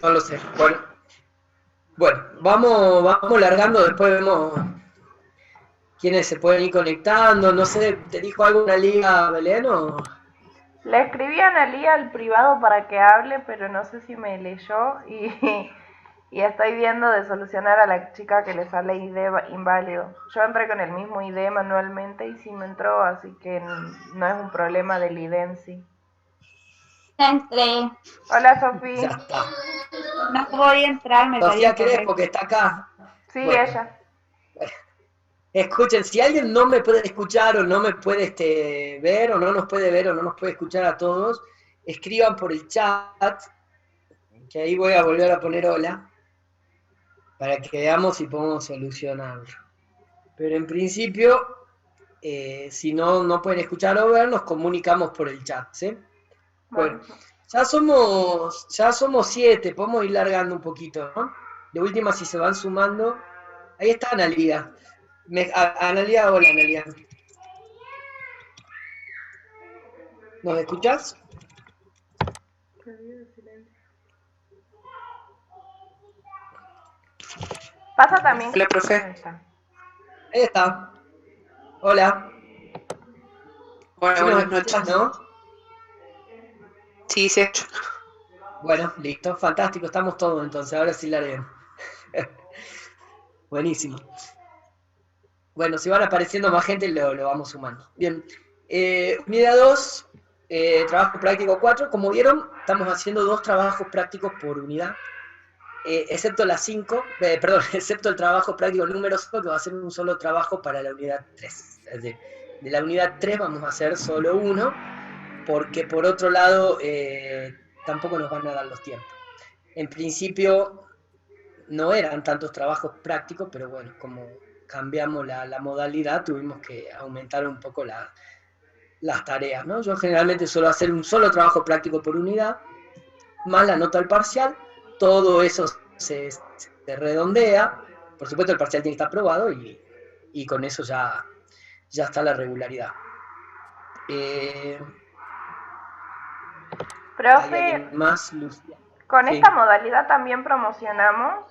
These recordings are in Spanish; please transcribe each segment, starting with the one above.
No lo sé. Bueno, vamos largando, después vemos quiénes se pueden ir conectando. No sé, ¿te dijo algo una liga, Belén? O... Le escribí a Analía al privado para que hable, pero no sé si me leyó y estoy viendo de solucionar a la chica que le sale ID inválido. Yo entré con el mismo ID manualmente y sí me entró, así que no es un problema del ID en sí. Entré. Hola Ya Sofía. está. No podía entrar, me pedía Sofía el Crespo, correo. que está acá. Sí, Bueno, ella. escuchen, si alguien no me puede escuchar o no me puede ver o no nos puede ver o no nos puede escuchar a todos, escriban por el chat, que ahí voy a volver a poner hola, para que veamos si podemos solucionarlo. Pero en principio, si no pueden escuchar o ver, nos comunicamos por el chat, ¿sí? Bueno, Bueno, ya somos 7, podemos ir largando un poquito, ¿no? De última, si se van sumando. Ahí está Analia. Analia, hola Analia. ¿Nos escuchás? pasa también. Hola, profe. Ahí está. Ahí está. Hola. Hola, ¿Sí nos buenas escuchás, noches. no? Sí, sí. Bueno, listo, fantástico, estamos todos entonces, ahora sí larguemos. Buenísimo. Bueno, si van apareciendo más gente, lo vamos sumando. Bien, unidad 2, trabajo práctico 4. Como vieron, estamos haciendo 2 trabajos prácticos por unidad, excepto las 5, perdón, excepto el trabajo práctico número 5, que va a ser un solo trabajo para la unidad 3. Es decir, de la unidad 3 vamos a hacer solo uno, porque por otro lado, tampoco nos van a dar los tiempos. En principio, no eran tantos trabajos prácticos, pero bueno, como cambiamos la modalidad, tuvimos que aumentar un poco las tareas, ¿no? Yo generalmente suelo hacer un solo trabajo práctico por unidad, más la nota al parcial, todo eso se redondea, por supuesto el parcial tiene que estar aprobado y con eso ya está la regularidad. Eh, ¿Hay Profe, alguien más, Lucía? con esta Sí. modalidad también promocionamos.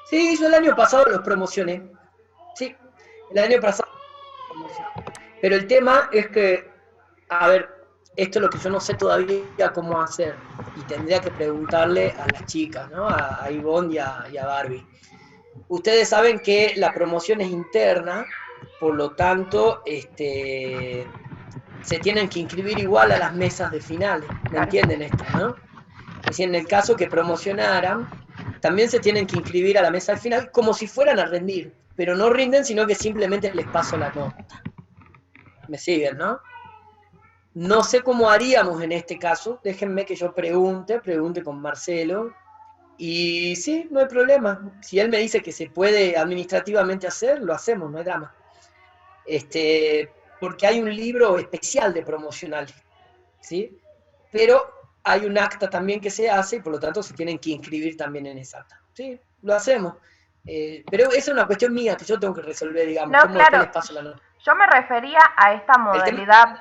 Sí, yo el año pasado los promocioné. Sí, el año pasado los promocioné. Pero el tema es que, a ver, esto es lo que yo no sé todavía cómo hacer. Y tendría que preguntarle a las chicas, ¿no? A Ivonne y a Barbie. Ustedes saben que la promoción es interna, por lo tanto, se tienen que inscribir igual a las mesas de finales. ¿Me Claro. entienden esto, no? Es decir, en el caso que promocionaran, también se tienen que inscribir a la mesa de final como si fueran a rendir. Pero no rinden, sino que simplemente les paso la nota. ¿Me siguen, no? No sé cómo haríamos en este caso. Déjenme que yo pregunte con Marcelo. Y sí, no hay problema. Si él me dice que se puede administrativamente hacer, lo hacemos, no hay drama. Porque hay un libro especial de promocionales, ¿sí? Pero hay un acta también que se hace y por lo tanto se tienen que inscribir también en esa acta. Sí, lo hacemos. Pero esa es una cuestión mía que yo tengo que resolver, digamos, No, cómo después claro, les paso la nota. yo me refería a esta El tema, modalidad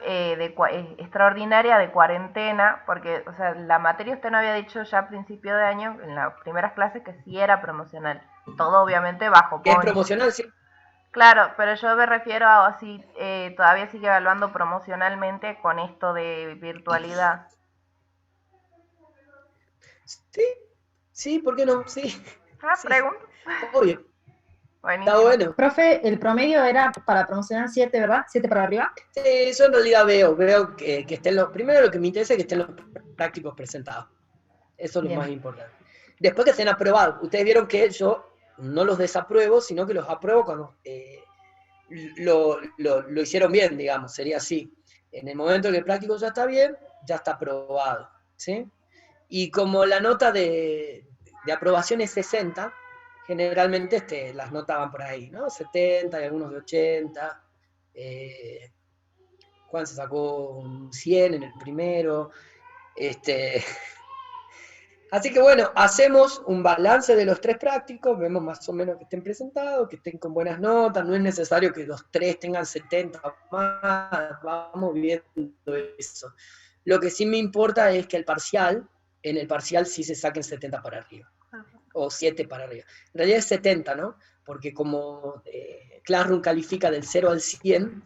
extraordinaria de cuarentena, porque, o sea, la materia usted no había dicho ya a principio de año, en las primeras clases, que sí era promocional. Todo obviamente bajo que es Ponchi. promocional, sí. Claro, pero yo me refiero a si todavía sigue evaluando promocionalmente con esto de virtualidad. Sí, sí, ¿por qué no? Sí, Ah, sí, pregunto. obvio. Está Buenísimo. bueno. Profe, el promedio era para promocionar 7, ¿verdad? 7 para arriba. Sí, yo en realidad veo que estén los. Primero lo que me interesa es que estén los prácticos presentados. Eso es lo más Bien. importante. Después que estén aprobados. Ustedes vieron que yo no los desapruebo, sino que los apruebo cuando lo hicieron bien, digamos, sería así. En el momento que el práctico ya está bien, ya está aprobado. ¿Sí? Y como la nota de aprobación es 60, generalmente las notas van por ahí, ¿no? 70, y algunos de 80. Eh, Juan se sacó un 100 en el primero. Este, Así que bueno, hacemos un balance de los 3 prácticos, vemos más o menos que estén presentados, que estén con buenas notas, no es necesario que los 3 tengan 70 más, vamos viendo eso. Lo que sí me importa es que el parcial en el parcial sí se saquen 70 para arriba, o 7 para arriba. En realidad es 70, ¿no? Porque como Classroom califica del 0 al 100,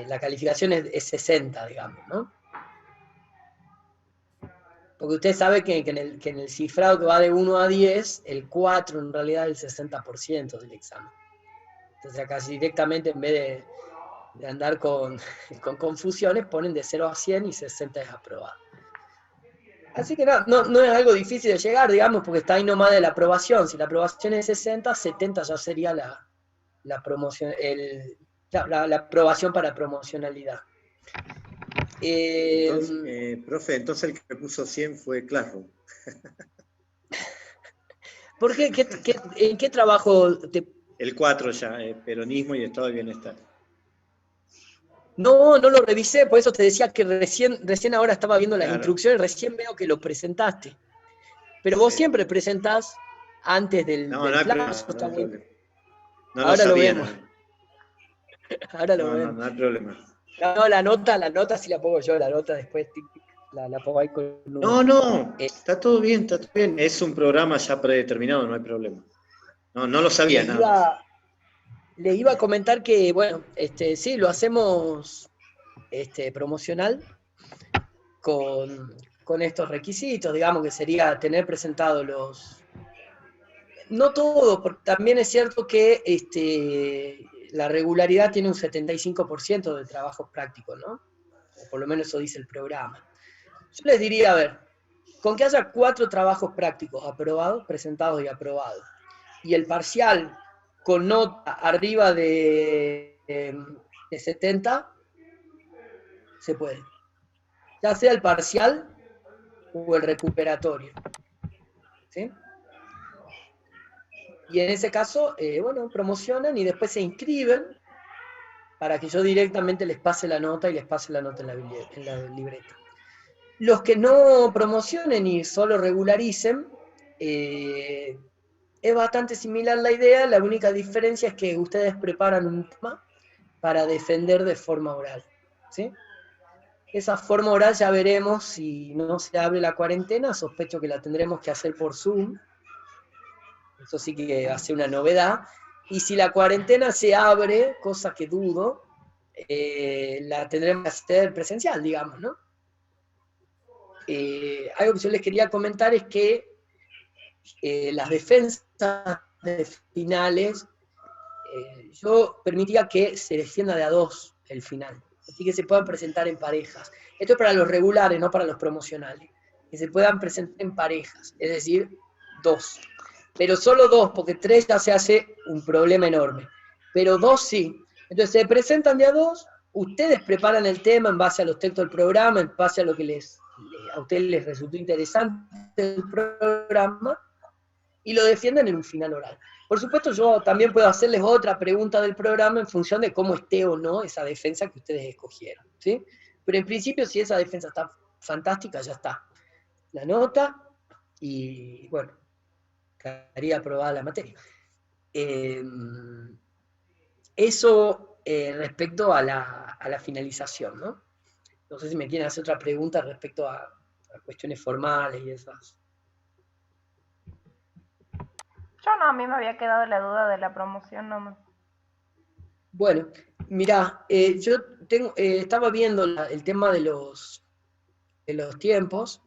la calificación es 60, digamos, ¿no? Porque usted sabe que en el cifrado que va de 1 a 10, el 4 en realidad es el 60% del examen. Entonces acá directamente en vez de andar con confusiones, ponen de 0 a 100 y 60 es aprobado. Así que no es algo difícil de llegar, digamos, porque está ahí nomás de la aprobación. Si la aprobación es 60, 70 ya sería la promoción, la aprobación para promocionalidad. Entonces, profe, entonces el que puso 100 fue Classroom. ¿Por qué? ¿En qué trabajo El 4 ya, peronismo y estado de bienestar. No lo revisé, por eso te decía que recién ahora estaba viendo las Claro. instrucciones, recién veo que lo presentaste. Pero vos Sí. siempre presentás antes del No hay plazo, problema. está bueno. No Ahora lo sabía. vemos. Ahora lo No vemos. hay problema. No, la nota sí la pongo yo, la nota después la pongo ahí con No, está todo bien, está todo bien. Es un programa ya predeterminado, no hay problema. No lo sabía nada más. Les iba a comentar que, bueno, sí, lo hacemos promocional con estos requisitos, digamos que sería tener presentados no todo, porque también es cierto que la regularidad tiene un 75% de trabajos prácticos, ¿no? O por lo menos eso dice el programa. Yo les diría, a ver, con que haya 4 trabajos prácticos aprobados, presentados y aprobados, y el parcial con nota arriba de 70, se puede. Ya sea el parcial o el recuperatorio. ¿Sí? Y en ese caso, bueno, promocionan y después se inscriben para que yo directamente les pase la nota y les pase la nota en la libreta. Los que no promocionen y solo regularicen, es bastante similar la idea, la única diferencia es que ustedes preparan un tema para defender de forma oral. ¿Sí? Esa forma oral ya veremos si no se abre la cuarentena, sospecho que la tendremos que hacer por Zoom. Eso sí que va a ser una novedad. Y si la cuarentena se abre, cosa que dudo, la tendremos que hacer presencial, digamos, ¿no? Algo que yo les quería comentar es que las defensas de finales, yo permitía que se defienda de a 2 el final, así que se puedan presentar en parejas. Esto es para los regulares, no para los promocionales. Que se puedan presentar en parejas, es decir, 2. Pero solo 2, porque 3 ya se hace un problema enorme. Pero 2 sí. Entonces se presentan de a 2, ustedes preparan el tema en base a los textos del programa, en base a lo que a ustedes les resultó interesante del programa, y lo defienden en un final oral. Por supuesto, yo también puedo hacerles otra pregunta del programa en función de cómo esté o no esa defensa que ustedes escogieron, ¿sí? Pero en principio, si esa defensa está fantástica, ya está. La nota y, bueno, estaría aprobada la materia. Eso respecto a la finalización, ¿no? No sé si me quieren hacer otra pregunta respecto a cuestiones formales y esas. Yo no, a mí me había quedado la duda de la promoción nomás. Bueno, mirá, yo estaba viendo el tema de los tiempos,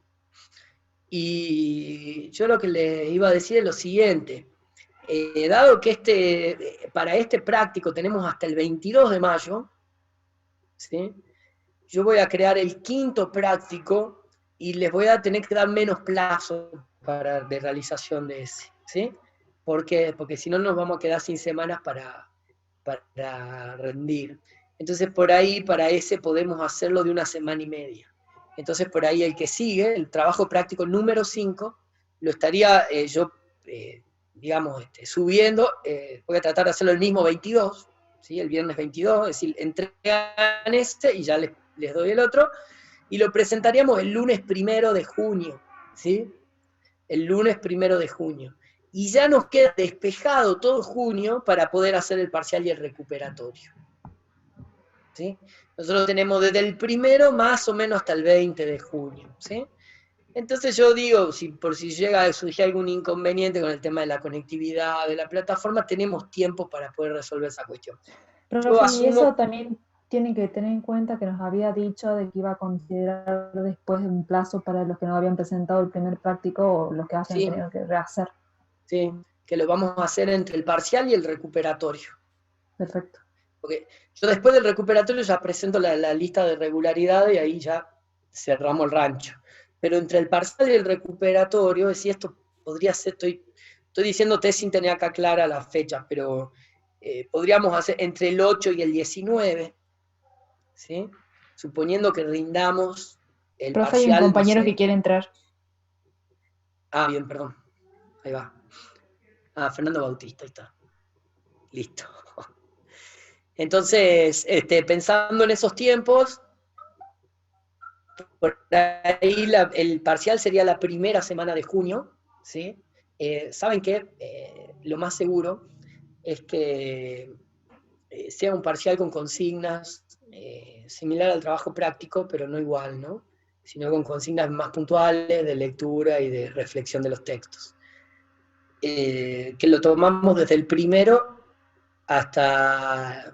y yo lo que les iba a decir es lo siguiente. Dado que para este práctico tenemos hasta el 22 de mayo, ¿sí? Yo voy a crear el 5º práctico y les voy a tener que dar menos plazo de realización de ese, ¿sí? ¿Por qué? Porque si no nos vamos a quedar sin semanas para rendir. Entonces por ahí, para ese podemos hacerlo de 1 semana y media. Entonces por ahí el que sigue, el trabajo práctico número 5, lo estaría digamos, subiendo. Voy a tratar de hacerlo el mismo 22, ¿sí? El viernes 22, es decir, entregan este y ya les doy el otro, y lo presentaríamos el lunes 1 de junio, ¿sí? El lunes 1 de junio. Y ya nos queda despejado todo junio para poder hacer el parcial y el recuperatorio. ¿Sí? Nosotros tenemos desde el 1 más o menos hasta el 20 de junio. ¿Sí? Entonces yo digo, por si llega a surgir algún inconveniente con el tema de la conectividad de la plataforma, tenemos tiempo para poder resolver esa cuestión. Yo Profe, y eso asumo, también tienen que tener en cuenta que nos había dicho de que iba a considerar después un plazo para los que no habían presentado el primer práctico o los que hayan sí, tenido que rehacer. sí, que lo vamos a hacer entre el parcial y el recuperatorio. Perfecto. Porque yo después del recuperatorio ya presento la lista de regularidades y ahí ya cerramos el rancho. Pero entre el parcial y el recuperatorio, es decir, esto podría ser, estoy diciéndote sin tener acá clara las fechas, pero podríamos hacer entre el 8 y el 19, ¿sí? Suponiendo que rindamos el Profe, hay un parcial, no compañero sé. que quiere entrar. Ah, bien, perdón. Ahí va. Ah, Fernando Bautista, ahí está. Listo. Entonces, pensando en esos tiempos, por ahí el parcial sería la primera semana de junio, ¿sí? ¿Saben qué? Lo más seguro es que sea un parcial con consignas, similar al trabajo práctico, pero no igual, ¿no? Sino con consignas más puntuales de lectura y de reflexión de los textos. Que lo tomamos desde el primero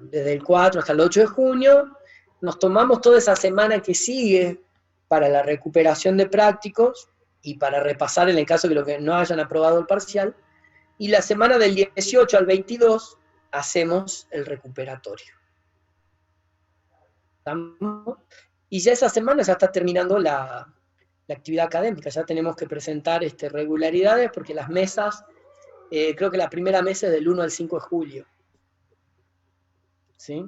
desde el 4 hasta el 8 de junio, nos tomamos toda esa semana que sigue para la recuperación de prácticos y para repasar en el caso de los que no hayan aprobado el parcial, y la semana del 18 al 22 hacemos el recuperatorio. ¿Estamos? Y ya esa semana ya está terminando la actividad académica, ya tenemos que presentar regularidades porque las mesas, creo que la primera mesa es del 1 al 5 de julio. ¿Sí?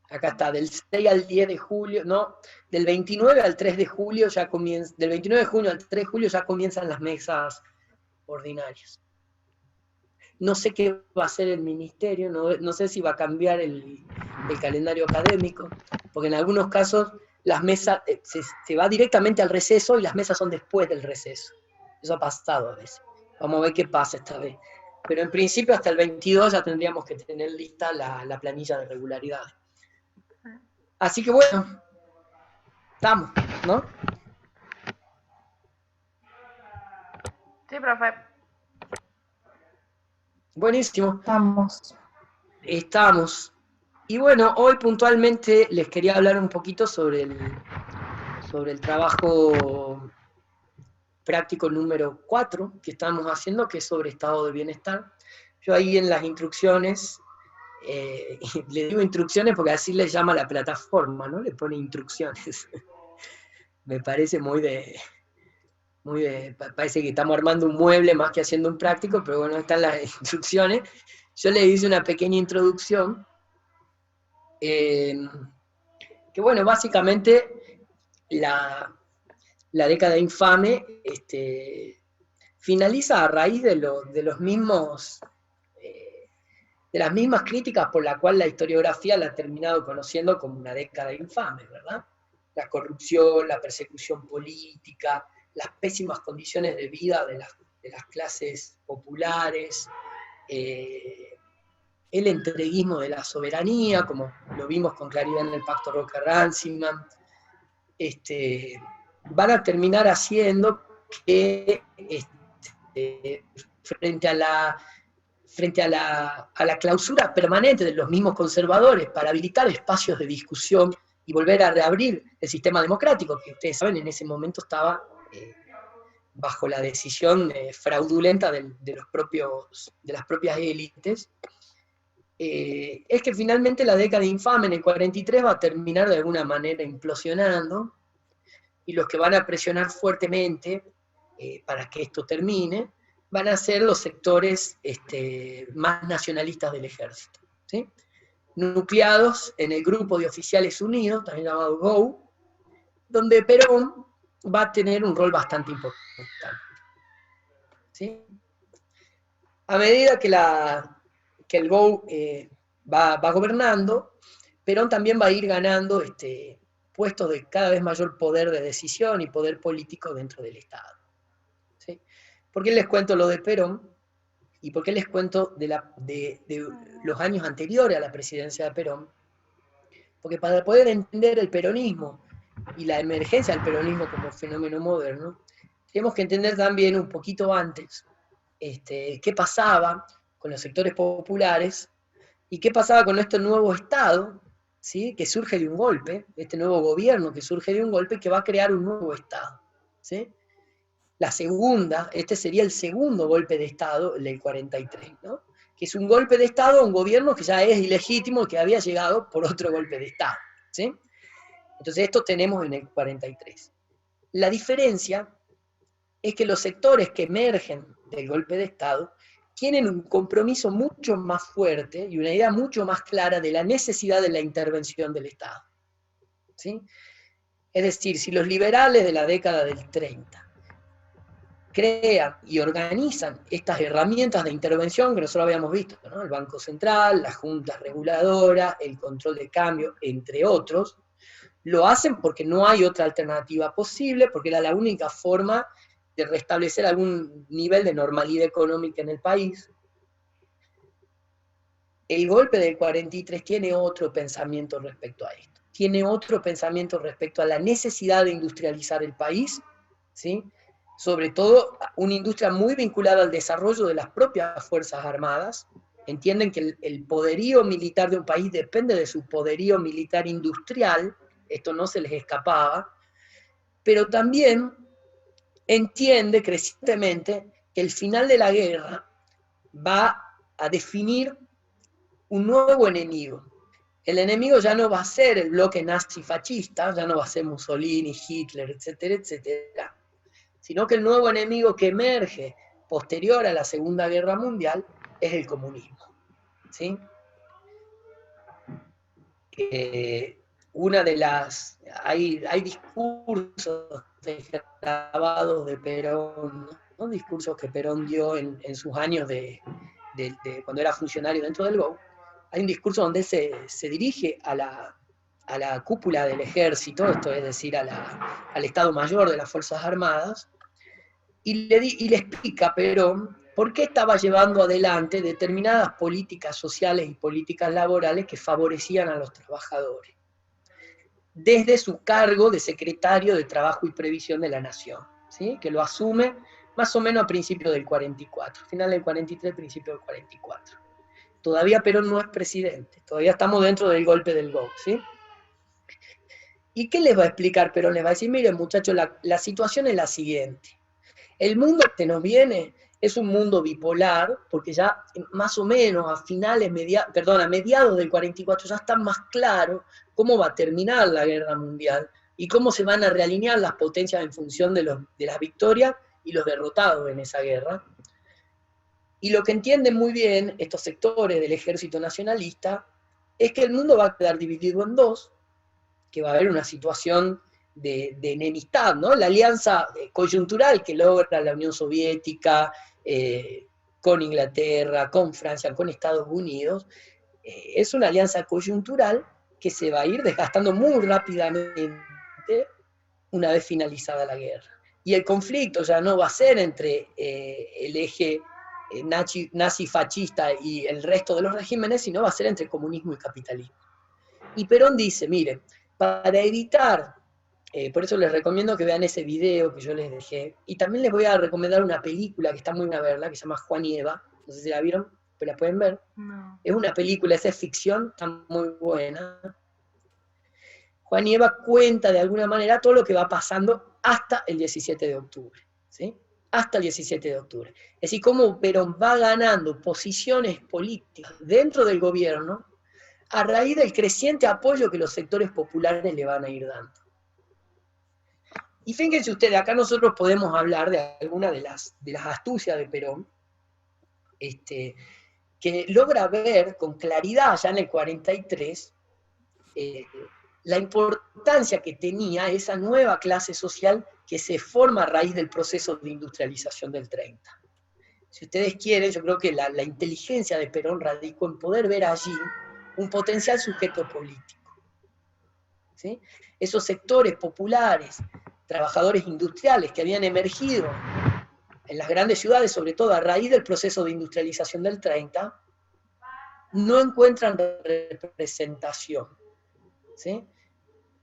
Acá está, del 6 al 10 de julio, no, del 29 al 3 de julio ya comienza, del 29 de junio al 3 de julio ya comienzan las mesas ordinarias. No sé qué va a hacer el ministerio, no sé si va a cambiar el calendario académico, porque en algunos casos las mesas se va directamente al receso y las mesas son después del receso. Eso ha pasado a veces. Vamos a ver qué pasa esta vez. Pero en principio hasta el 22 ya tendríamos que tener lista la planilla de regularidades. Así que bueno, estamos, ¿no? Sí, profe. Buenísimo, Estamos. Y bueno, hoy puntualmente les quería hablar un poquito sobre el trabajo práctico número 4 que estamos haciendo, que es sobre estado de bienestar. Yo ahí en las instrucciones, le digo instrucciones porque así le llama la plataforma, ¿no? Le pone instrucciones. Me parece parece que estamos armando un mueble más que haciendo un práctico, pero bueno, están las instrucciones. Yo le hice una pequeña introducción, que bueno, básicamente la década infame finaliza a raíz de los mismos, de las mismas críticas por la cual la historiografía la ha terminado conociendo como una década infame, ¿verdad? La corrupción, la persecución política, las pésimas condiciones de vida de las clases populares, el entreguismo de la soberanía, como lo vimos con claridad en el Pacto Roca-Ranciman, van a terminar haciendo que frente a la clausura permanente de los mismos conservadores para habilitar espacios de discusión y volver a reabrir el sistema democrático, que ustedes saben en ese momento estaba bajo la decisión fraudulenta de las propias élites, es que finalmente la década infame en el 43 va a terminar de alguna manera implosionando, y los que van a presionar fuertemente para que esto termine van a ser los sectores más nacionalistas del ejército, ¿sí? Nucleados en el Grupo de Oficiales Unidos, también llamado GO, donde Perón va a tener un rol bastante importante, ¿sí? A medida que el GO va gobernando, Perón también va a ir ganando puestos de cada vez mayor poder de decisión y poder político dentro del Estado, ¿sí? ¿Por qué les cuento lo de Perón? ¿Y por qué les cuento de los años anteriores a la presidencia de Perón? Porque para poder entender el peronismo y la emergencia del peronismo como fenómeno moderno, tenemos que entender también un poquito antes qué pasaba con los sectores populares y qué pasaba con este nuevo Estado, ¿sí? Que surge de un golpe, este nuevo gobierno que surge de un golpe que va a crear un nuevo Estado. ¿Sí? Este sería el segundo golpe de Estado, el del 43, ¿no? Que es un golpe de Estado a un gobierno que ya es ilegítimo, que había llegado por otro golpe de Estado. ¿Sí? Entonces esto tenemos en el 43. La diferencia es que los sectores que emergen del golpe de Estado tienen un compromiso mucho más fuerte y una idea mucho más clara de la necesidad de la intervención del Estado. ¿Sí? Es decir, si los liberales de la década del 30 crean y organizan estas herramientas de intervención que nosotros habíamos visto, ¿no? El Banco Central, las juntas reguladoras, el control de cambio, entre otros, lo hacen porque no hay otra alternativa posible, porque era la única forma de restablecer algún nivel de normalidad económica en el país. El golpe del 43 tiene otro pensamiento respecto a esto. Tiene otro pensamiento respecto a la necesidad de industrializar el país, ¿sí? Sobre todo una industria muy vinculada al desarrollo de las propias Fuerzas Armadas. Entienden que el poderío militar de un país depende de su poderío militar industrial, esto no se les escapaba, pero también entiende crecientemente que el final de la guerra va a definir un nuevo enemigo. El enemigo ya no va a ser el bloque nazi-fascista, ya no va a ser Mussolini, Hitler, etcétera, etcétera, sino que el nuevo enemigo que emerge posterior a la Segunda Guerra Mundial es el comunismo. ¿Sí? Una de las... Hay discursos grabados de Perón, ¿no? Discursos que Perón dio en sus años de cuando era funcionario dentro del GO. Hay un discurso donde se dirige a la cúpula del ejército, esto es decir, al Estado Mayor de las Fuerzas Armadas, y le explica a Perón por qué estaba llevando adelante determinadas políticas sociales y políticas laborales que favorecían a los trabajadores, desde su cargo de secretario de Trabajo y Previsión de la Nación, ¿sí? Que lo asume más o menos a principios del 44, final del 43, principio del 44. Todavía Perón no es presidente, todavía estamos dentro del golpe del GO, ¿sí? ¿Y qué les va a explicar Perón? Les va a decir, miren muchachos, la situación es la siguiente. El mundo que nos viene es un mundo bipolar, porque ya más o menos a mediados del 44 ya está más claro cómo va a terminar la guerra mundial y cómo se van a realinear las potencias en función de las victorias y los derrotados en esa guerra. Y lo que entienden muy bien estos sectores del ejército nacionalista es que el mundo va a quedar dividido en dos, que va a haber una situación de enemistad, ¿no? La alianza coyuntural que logra la Unión Soviética con Inglaterra, con Francia, con Estados Unidos, es una alianza coyuntural que se va a ir desgastando muy rápidamente una vez finalizada la guerra. Y el conflicto ya no va a ser entre el eje nazi-fascista y el resto de los regímenes, sino va a ser entre comunismo y capitalismo. Y Perón dice, mire, para evitar, por eso les recomiendo que vean ese video que yo les dejé, y también les voy a recomendar una película que está muy buena verla, que se llama Juan y Eva, no sé si la vieron, pero la pueden ver. No. Es una película, esa es ficción, está muy buena. Juan y Eva cuenta de alguna manera todo lo que va pasando hasta el 17 de octubre, ¿sí? Hasta el 17 de octubre. Es decir, cómo Perón va ganando posiciones políticas dentro del gobierno a raíz del creciente apoyo que los sectores populares le van a ir dando. Y fíjense ustedes, acá nosotros podemos hablar de alguna de las astucias de Perón, que logra ver con claridad ya en el 43 la importancia que tenía esa nueva clase social que se forma a raíz del proceso de industrialización del 30. Si ustedes quieren, yo creo que la inteligencia de Perón radicó en poder ver allí un potencial sujeto político. ¿Sí? Esos sectores populares, trabajadores industriales que habían emergido en las grandes ciudades, sobre todo a raíz del proceso de industrialización del 30, no encuentran representación. ¿Sí?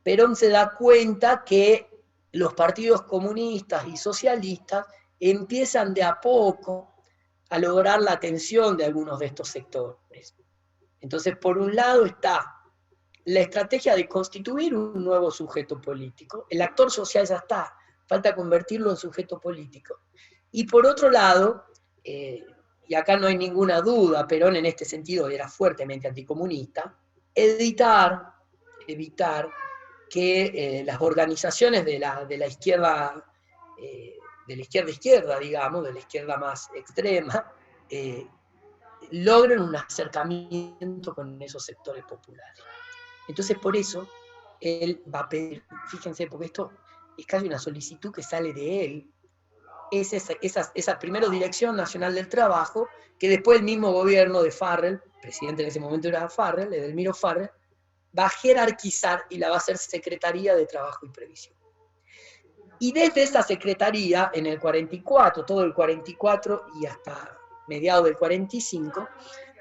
Perón se da cuenta que los partidos comunistas y socialistas empiezan de a poco a lograr la atención de algunos de estos sectores. Entonces, por un lado está la estrategia de constituir un nuevo sujeto político. El actor social ya está, falta convertirlo en sujeto político. Y por otro lado, y acá no hay ninguna duda, Perón en este sentido era fuertemente anticomunista, evitar que las organizaciones de la izquierda, digamos, de la izquierda más extrema, logren un acercamiento con esos sectores populares. Entonces, por eso, él va a pedir, fíjense, porque esto es casi una solicitud que sale de él, es esa primero Dirección Nacional del Trabajo, que después el mismo gobierno de Farrell, presidente en ese momento era Farrell, Edelmiro Farrell, va a jerarquizar y la va a hacer Secretaría de Trabajo y Previsión. Y desde esa secretaría, en el 44, todo el 44 y hasta mediados del 45,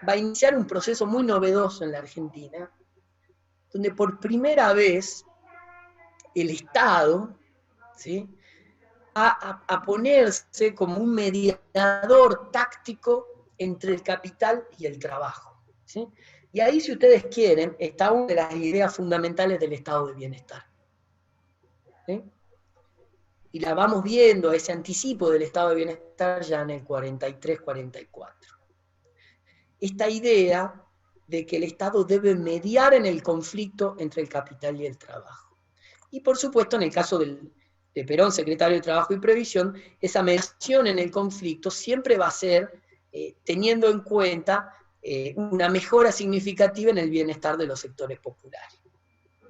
va a iniciar un proceso muy novedoso en la Argentina, donde por primera vez el Estado, ¿sí?, va a ponerse como un mediador táctico entre el capital y el trabajo, ¿sí? Y ahí, si ustedes quieren, está una de las ideas fundamentales del estado de bienestar, ¿sí? Y la vamos viendo, ese anticipo del estado de bienestar ya en el 43-44. Esta idea de que el Estado debe mediar en el conflicto entre el capital y el trabajo. Y por supuesto, en el caso de Perón, secretario de Trabajo y Previsión, esa mediación en el conflicto siempre va a ser teniendo en cuenta una mejora significativa en el bienestar de los sectores populares.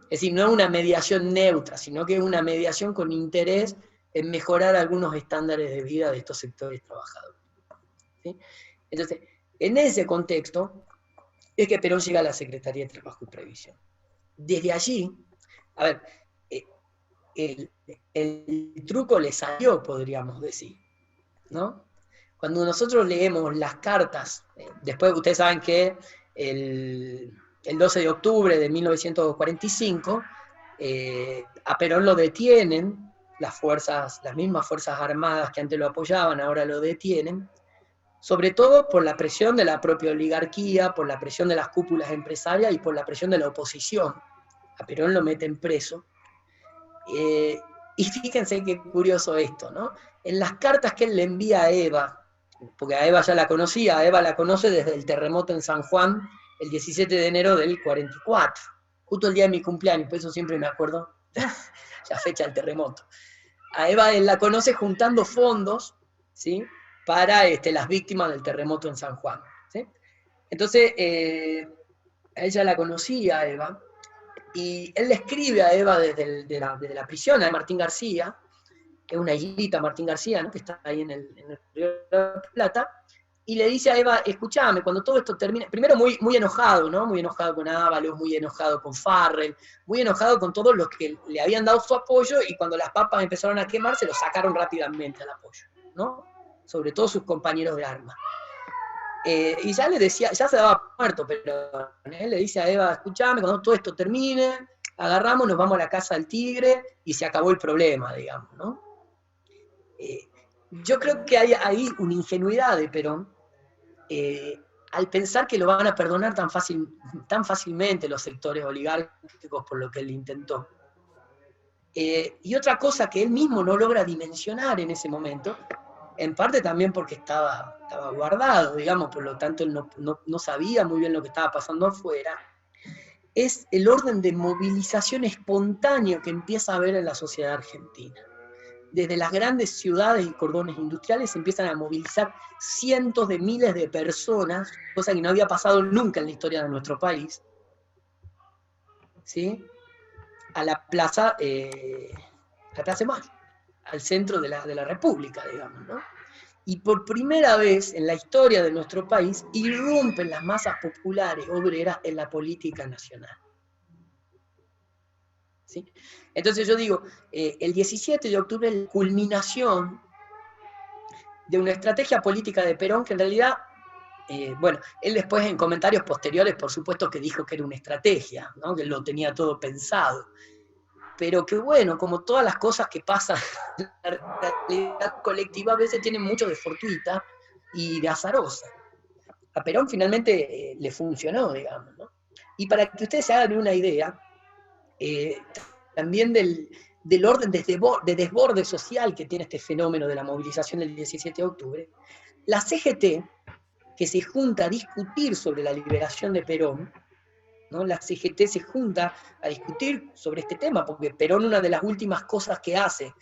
Es decir, no es una mediación neutra, sino que es una mediación con interés en mejorar algunos estándares de vida de estos sectores trabajadores, ¿sí? Entonces, en ese contexto es que Perón llega a la Secretaría de Trabajo y Previsión. Desde allí, a ver, el truco le salió, podríamos decir, ¿no? Cuando nosotros leemos las cartas, después ustedes saben que el 12 de octubre de 1945, a Perón lo detienen, las mismas fuerzas armadas que antes lo apoyaban, ahora lo detienen, sobre todo por la presión de la propia oligarquía, por la presión de las cúpulas empresarias y por la presión de la oposición. A Perón lo meten preso. Y fíjense qué curioso esto, ¿no? En las cartas que él le envía a Eva, porque a Eva ya la conocía, a Eva la conoce desde el terremoto en San Juan, el 17 de enero del 44, justo el día de mi cumpleaños, por eso siempre me acuerdo la fecha del terremoto. A Eva él la conoce juntando fondos, ¿sí?, para las víctimas del terremoto en San Juan, ¿sí? Entonces, a ella la conocía, a Eva, y él le escribe a Eva desde la prisión, a Martín García, que es una islita, Martín García, ¿no?, que está ahí en el Río de la Plata, y le dice a Eva, escuchame, cuando todo esto termine, primero muy enojado, ¿no?, muy enojado con Ábalos, muy enojado con Farrell, muy enojado con todos los que le habían dado su apoyo, y cuando las papas empezaron a quemar, se lo sacaron rápidamente al apoyo, ¿no?, sobre todo sus compañeros de armas. Y ya le decía, ya se daba muerto, pero él le dice a Eva, escuchame, cuando todo esto termine, agarramos, nos vamos a la casa del tigre, y se acabó el problema, digamos, ¿no? Yo creo que hay ahí una ingenuidad de Perón, al pensar que lo van a perdonar tan fácilmente los sectores oligárquicos por lo que él intentó. Y otra cosa que él mismo no logra dimensionar en ese momento, en parte también porque estaba guardado, digamos, por lo tanto él no sabía muy bien lo que estaba pasando afuera, es el orden de movilización espontáneo que empieza a haber en la sociedad argentina. Desde las grandes ciudades y cordones industriales se empiezan a movilizar cientos de miles de personas, cosa que no había pasado nunca en la historia de nuestro país, ¿sí?, a la Plaza de Mayo, al centro de la República, digamos, ¿no? Y por primera vez en la historia de nuestro país irrumpen las masas populares obreras en la política nacional, ¿sí? Entonces yo digo, el 17 de octubre es la culminación de una estrategia política de Perón que en realidad, bueno, él después en comentarios posteriores por supuesto que dijo que era una estrategia, ¿no?, que lo tenía todo pensado, pero que bueno, como todas las cosas que pasan en la realidad colectiva, a veces tienen mucho de fortuita y de azarosa. A Perón finalmente le funcionó, digamos, ¿no? Y para que ustedes se hagan una idea, también del orden de desborde social que tiene este fenómeno de la movilización del 17 de octubre, la CGT, que se junta a discutir sobre la liberación de Perón, ¿no? La CGT se junta a discutir sobre este tema, porque Perón, una de las últimas cosas que hace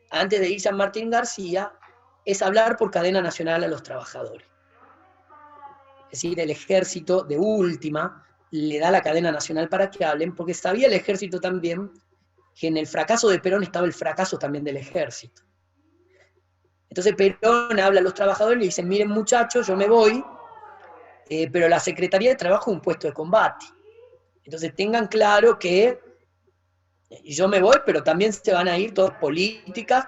antes de irse a Martín García, es hablar por cadena nacional a los trabajadores. Es decir, el ejército de última le da la cadena nacional para que hablen, porque sabía el ejército también que en el fracaso de Perón estaba el fracaso también del ejército. Entonces Perón habla a los trabajadores y le dice, miren muchachos, yo me voy, pero la Secretaría de Trabajo es un puesto de combate. Entonces tengan claro que yo me voy, pero también se van a ir todas políticas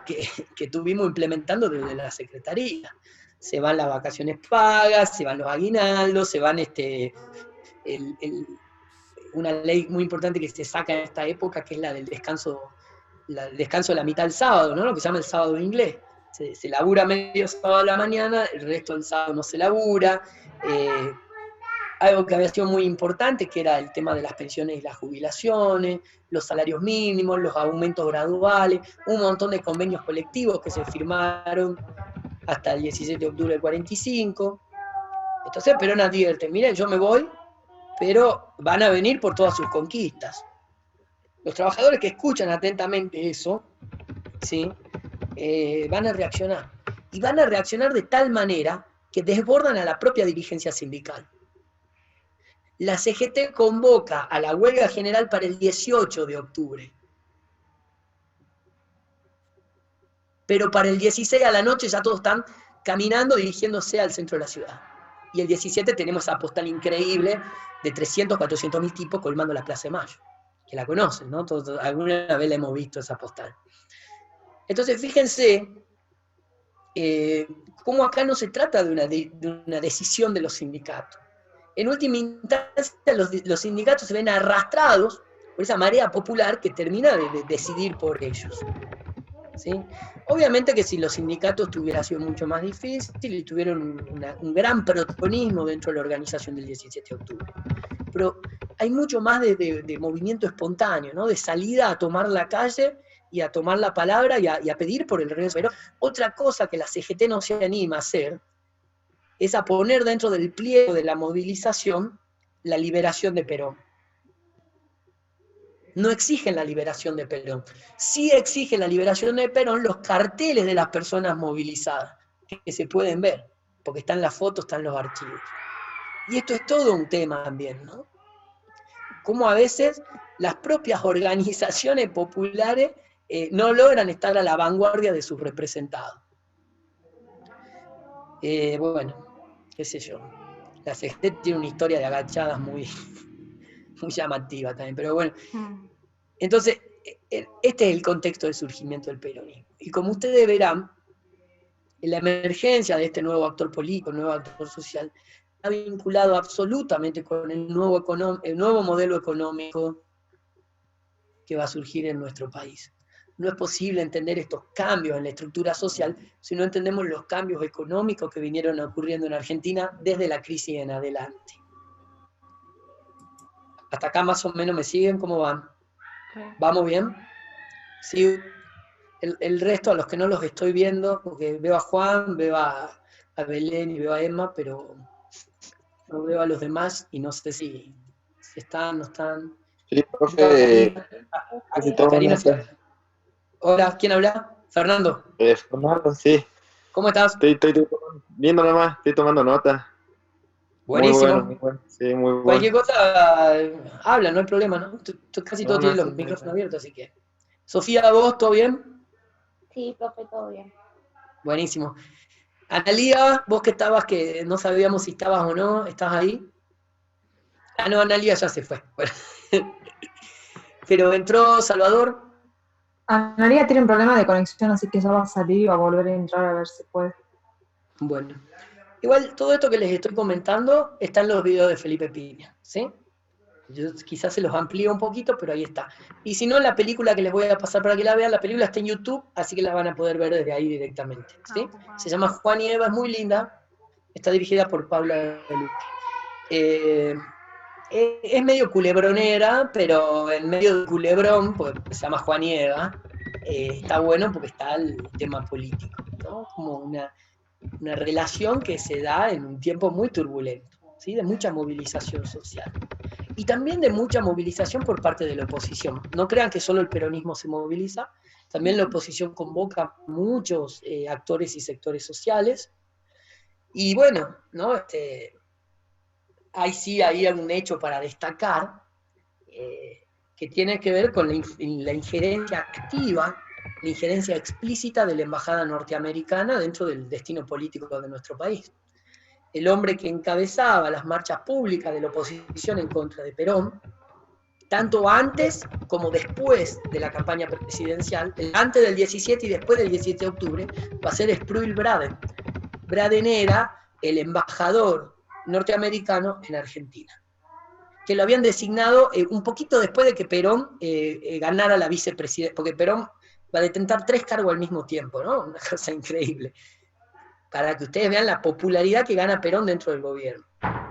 que tuvimos implementando desde la Secretaría. Se van las vacaciones pagas, se van los aguinaldos, se van una ley muy importante que se saca en esta época, que es la del descanso, el descanso de la mitad del sábado, ¿no? Lo que se llama el sábado inglés. Se labura medio sábado a la mañana, el resto del sábado no se labura. Algo que había sido muy importante, que era el tema de las pensiones y las jubilaciones, los salarios mínimos, los aumentos graduales, un montón de convenios colectivos que se firmaron hasta el 17 de octubre del 45. Entonces Perón advierte, miren, yo me voy, pero van a venir por todas sus conquistas. Los trabajadores que escuchan atentamente eso, ¿sí? Van a reaccionar. Y van a reaccionar de tal manera que desbordan a la propia dirigencia sindical. La CGT convoca a la huelga general para el 18 de octubre. Pero para el 16 a la noche ya todos están caminando, dirigiéndose al centro de la ciudad. Y el 17 tenemos esa postal increíble de 300, 400 mil tipos colmando la Plaza de Mayo. Que la conocen, ¿no? Alguna vez la hemos visto esa postal. Entonces, fíjense cómo acá no se trata de una decisión de los sindicatos. En última instancia, los sindicatos se ven arrastrados por esa marea popular que termina de decidir por ellos. ¿Sí? Obviamente que si los sindicatos hubiera sido mucho más difícil y tuvieron un gran protagonismo dentro de la organización del 17 de octubre. Pero hay mucho más de movimiento espontáneo, ¿no? De salida a tomar la calle y a tomar la palabra y a pedir por el regreso. Pero otra cosa que la CGT no se anima a hacer es a poner dentro del pliego de la movilización la liberación de Perón. No exigen la liberación de Perón. Sí exigen la liberación de Perón los carteles de las personas movilizadas, que se pueden ver, porque están las fotos, están los archivos. Y esto es todo un tema también, ¿no? Cómo a veces las propias organizaciones populares no logran estar a la vanguardia de sus representados. Bueno, qué sé yo. La CGT tiene una historia de agachadas muy llamativa también, pero bueno. Entonces, este es el contexto del surgimiento del peronismo. Y como ustedes verán, la emergencia de este nuevo actor político, nuevo actor social, está vinculado absolutamente con el nuevo modelo económico que va a surgir en nuestro país. No es posible entender estos cambios en la estructura social si no entendemos los cambios económicos que vinieron ocurriendo en Argentina desde la crisis en adelante. Hasta acá más o menos me siguen, ¿cómo van? Sí. ¿Vamos bien? Sí, el resto, a los que no los estoy viendo, porque veo a Juan, veo a Belén y veo a Emma, pero no veo a los demás y no sé si están, no están. Sí, profe. Karina, hola, ¿quién habla? Fernando. Fernando, sí. ¿Cómo estás? Estoy viendo nomás, estoy tomando nota. Buenísimo. Muy bueno. Sí, muy bueno. Cualquier cosa, habla, no hay problema, ¿no? Casi todos tienen los micrófonos abiertos, así que. Sofía, ¿vos todo bien? Sí, profe, todo bien. Buenísimo. Analía, vos que estabas, que no sabíamos si estabas o no, ¿estás ahí? Ah, no, Analía ya se fue. Bueno. Pero entró Salvador. María tiene un problema de conexión, así que ya va a salir y va a volver a entrar a ver si puede. Bueno. Igual todo esto que les estoy comentando está en los videos de Felipe Piña, ¿sí? Yo quizás se los amplío un poquito, pero ahí está. Y si no, la película que les voy a pasar para que la vean, la película está en YouTube, así que la van a poder ver desde ahí directamente. ¿Sí? Se llama Juan y Eva, es muy linda. Está dirigida por Paula de Lucchi. Es medio culebronera, pero en medio del culebrón, porque se llama Juan y Eva, está bueno porque está el tema político, ¿no? Como una relación que se da en un tiempo muy turbulento, ¿sí? De mucha movilización social. Y también de mucha movilización por parte de la oposición. No crean que solo el peronismo se moviliza, también la oposición convoca muchos actores y sectores sociales. Y bueno, ¿no? Ahí sí hay un hecho para destacar que tiene que ver con la injerencia activa, la injerencia explícita de la embajada norteamericana dentro del destino político de nuestro país. El hombre que encabezaba las marchas públicas de la oposición en contra de Perón, tanto antes como después de la campaña presidencial, antes del 17 y después del 17 de octubre, va a ser Sproul Braden. Braden era el embajador norteamericano en Argentina, que lo habían designado un poquito después de que Perón ganara la vicepresidencia, porque Perón va a detentar 3 cargos al mismo tiempo, ¿no? Una cosa increíble. Para que ustedes vean la popularidad que gana Perón dentro del gobierno.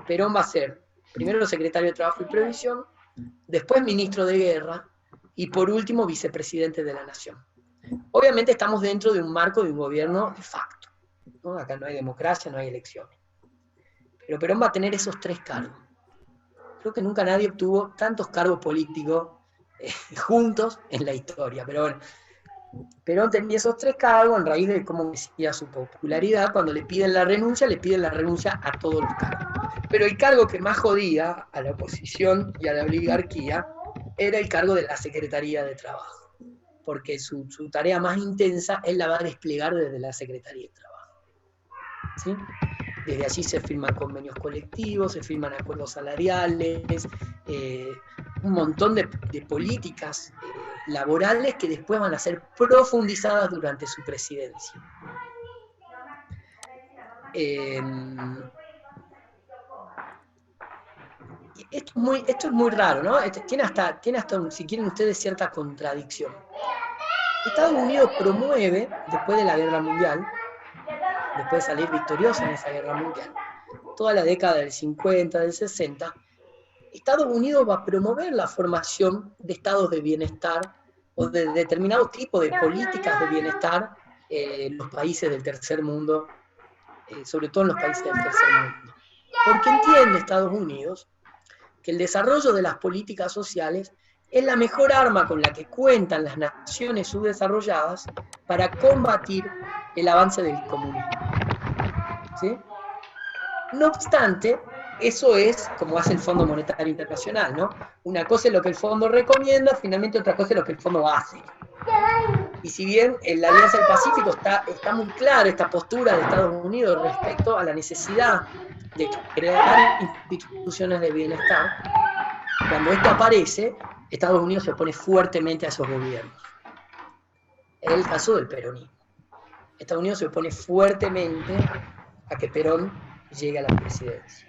Perón va a ser primero secretario de Trabajo y Previsión, después ministro de Guerra, y por último vicepresidente de la Nación. Obviamente estamos dentro de un marco de un gobierno de facto, ¿no? Acá no hay democracia, no hay elecciones. Pero Perón va a tener esos 3 cargos. Creo que nunca nadie obtuvo tantos cargos políticos juntos en la historia, pero bueno, Perón tenía esos 3 cargos en raíz de cómo decía su popularidad. Cuando le piden la renuncia a todos los cargos. Pero el cargo que más jodía a la oposición y a la oligarquía era el cargo de la Secretaría de Trabajo, porque su tarea más intensa él la va a desplegar desde la Secretaría de Trabajo, ¿sí? Desde allí se firman convenios colectivos, se firman acuerdos salariales, un montón de políticas laborales que después van a ser profundizadas durante su presidencia. Esto es muy raro, ¿no? Tiene hasta, si quieren ustedes, cierta contradicción. Estados Unidos promueve, después de la Guerra Mundial, después de salir victoriosa en esa Guerra Mundial, toda la década del 50, del 60, Estados Unidos va a promover la formación de estados de bienestar o de determinados tipos de políticas de bienestar en los países del tercer mundo, sobre todo en los países del tercer mundo. Porque entiende Estados Unidos que el desarrollo de las políticas sociales es la mejor arma con la que cuentan las naciones subdesarrolladas para combatir el avance del comunismo. ¿Sí? No obstante, eso es como hace el Fondo Monetario Internacional, ¿no? Una cosa es lo que el fondo recomienda, finalmente otra cosa es lo que el fondo hace. Y si bien en la Alianza del Pacífico está muy clara esta postura de Estados Unidos respecto a la necesidad de crear instituciones de bienestar, cuando esto aparece, Estados Unidos se opone fuertemente a esos gobiernos. Es el caso del peronismo. Estados Unidos se opone fuertemente a que Perón llegue a la presidencia.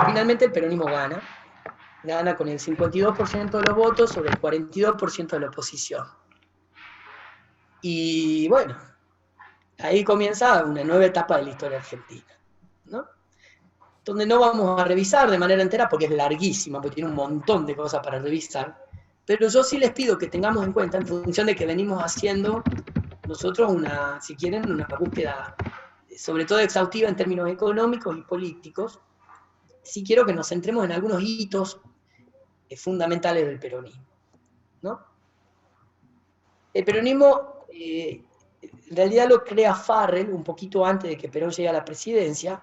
Finalmente el peronismo gana con el 52% de los votos sobre el 42% de la oposición. Y bueno, ahí comienza una nueva etapa de la historia argentina, ¿no? Donde no vamos a revisar de manera entera porque es larguísima, porque tiene un montón de cosas para revisar, pero yo sí les pido que tengamos en cuenta, en función de que venimos haciendo nosotros si quieren, una búsqueda sobre todo exhaustiva en términos económicos y políticos, sí quiero que nos centremos en algunos hitos fundamentales del peronismo, ¿no? El peronismo, en realidad lo crea Farrell un poquito antes de que Perón llegue a la presidencia,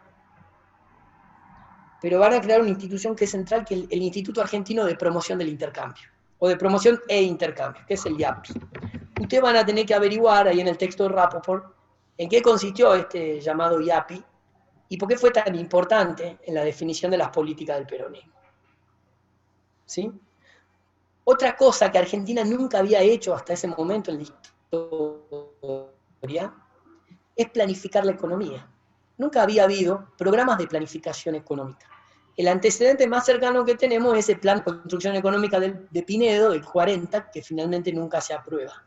pero van a crear una institución que es central, que es el Instituto Argentino de Promoción del Intercambio, o de Promoción e Intercambio, que es el IAPI. Ustedes van a tener que averiguar ahí en el texto de Rapoport en qué consistió este llamado IAPI y por qué fue tan importante en la definición de las políticas del peronismo. ¿Sí? Otra cosa que Argentina nunca había hecho hasta ese momento en la historia es planificar la economía. Nunca había habido programas de planificación económica. El antecedente más cercano que tenemos es el Plan de Construcción Económica de Pinedo, del 40, que finalmente nunca se aprueba.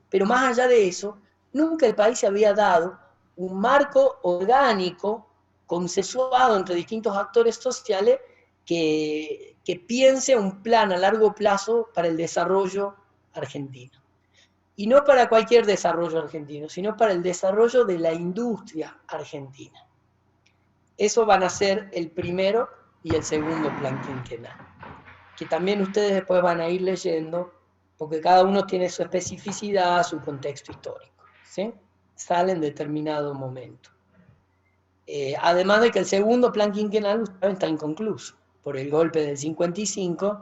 Pero más allá de eso, nunca el país se había dado un marco orgánico, consensuado entre distintos actores sociales, que piense un plan a largo plazo para el desarrollo argentino. Y no para cualquier desarrollo argentino, sino para el desarrollo de la industria argentina. Eso van a ser el primero y el segundo plan quinquenal, que también ustedes después van a ir leyendo, porque cada uno tiene su especificidad, su contexto histórico, ¿sí? Sale en determinado momento. Además de que el segundo plan quinquenal está inconcluso. Por el golpe del 55,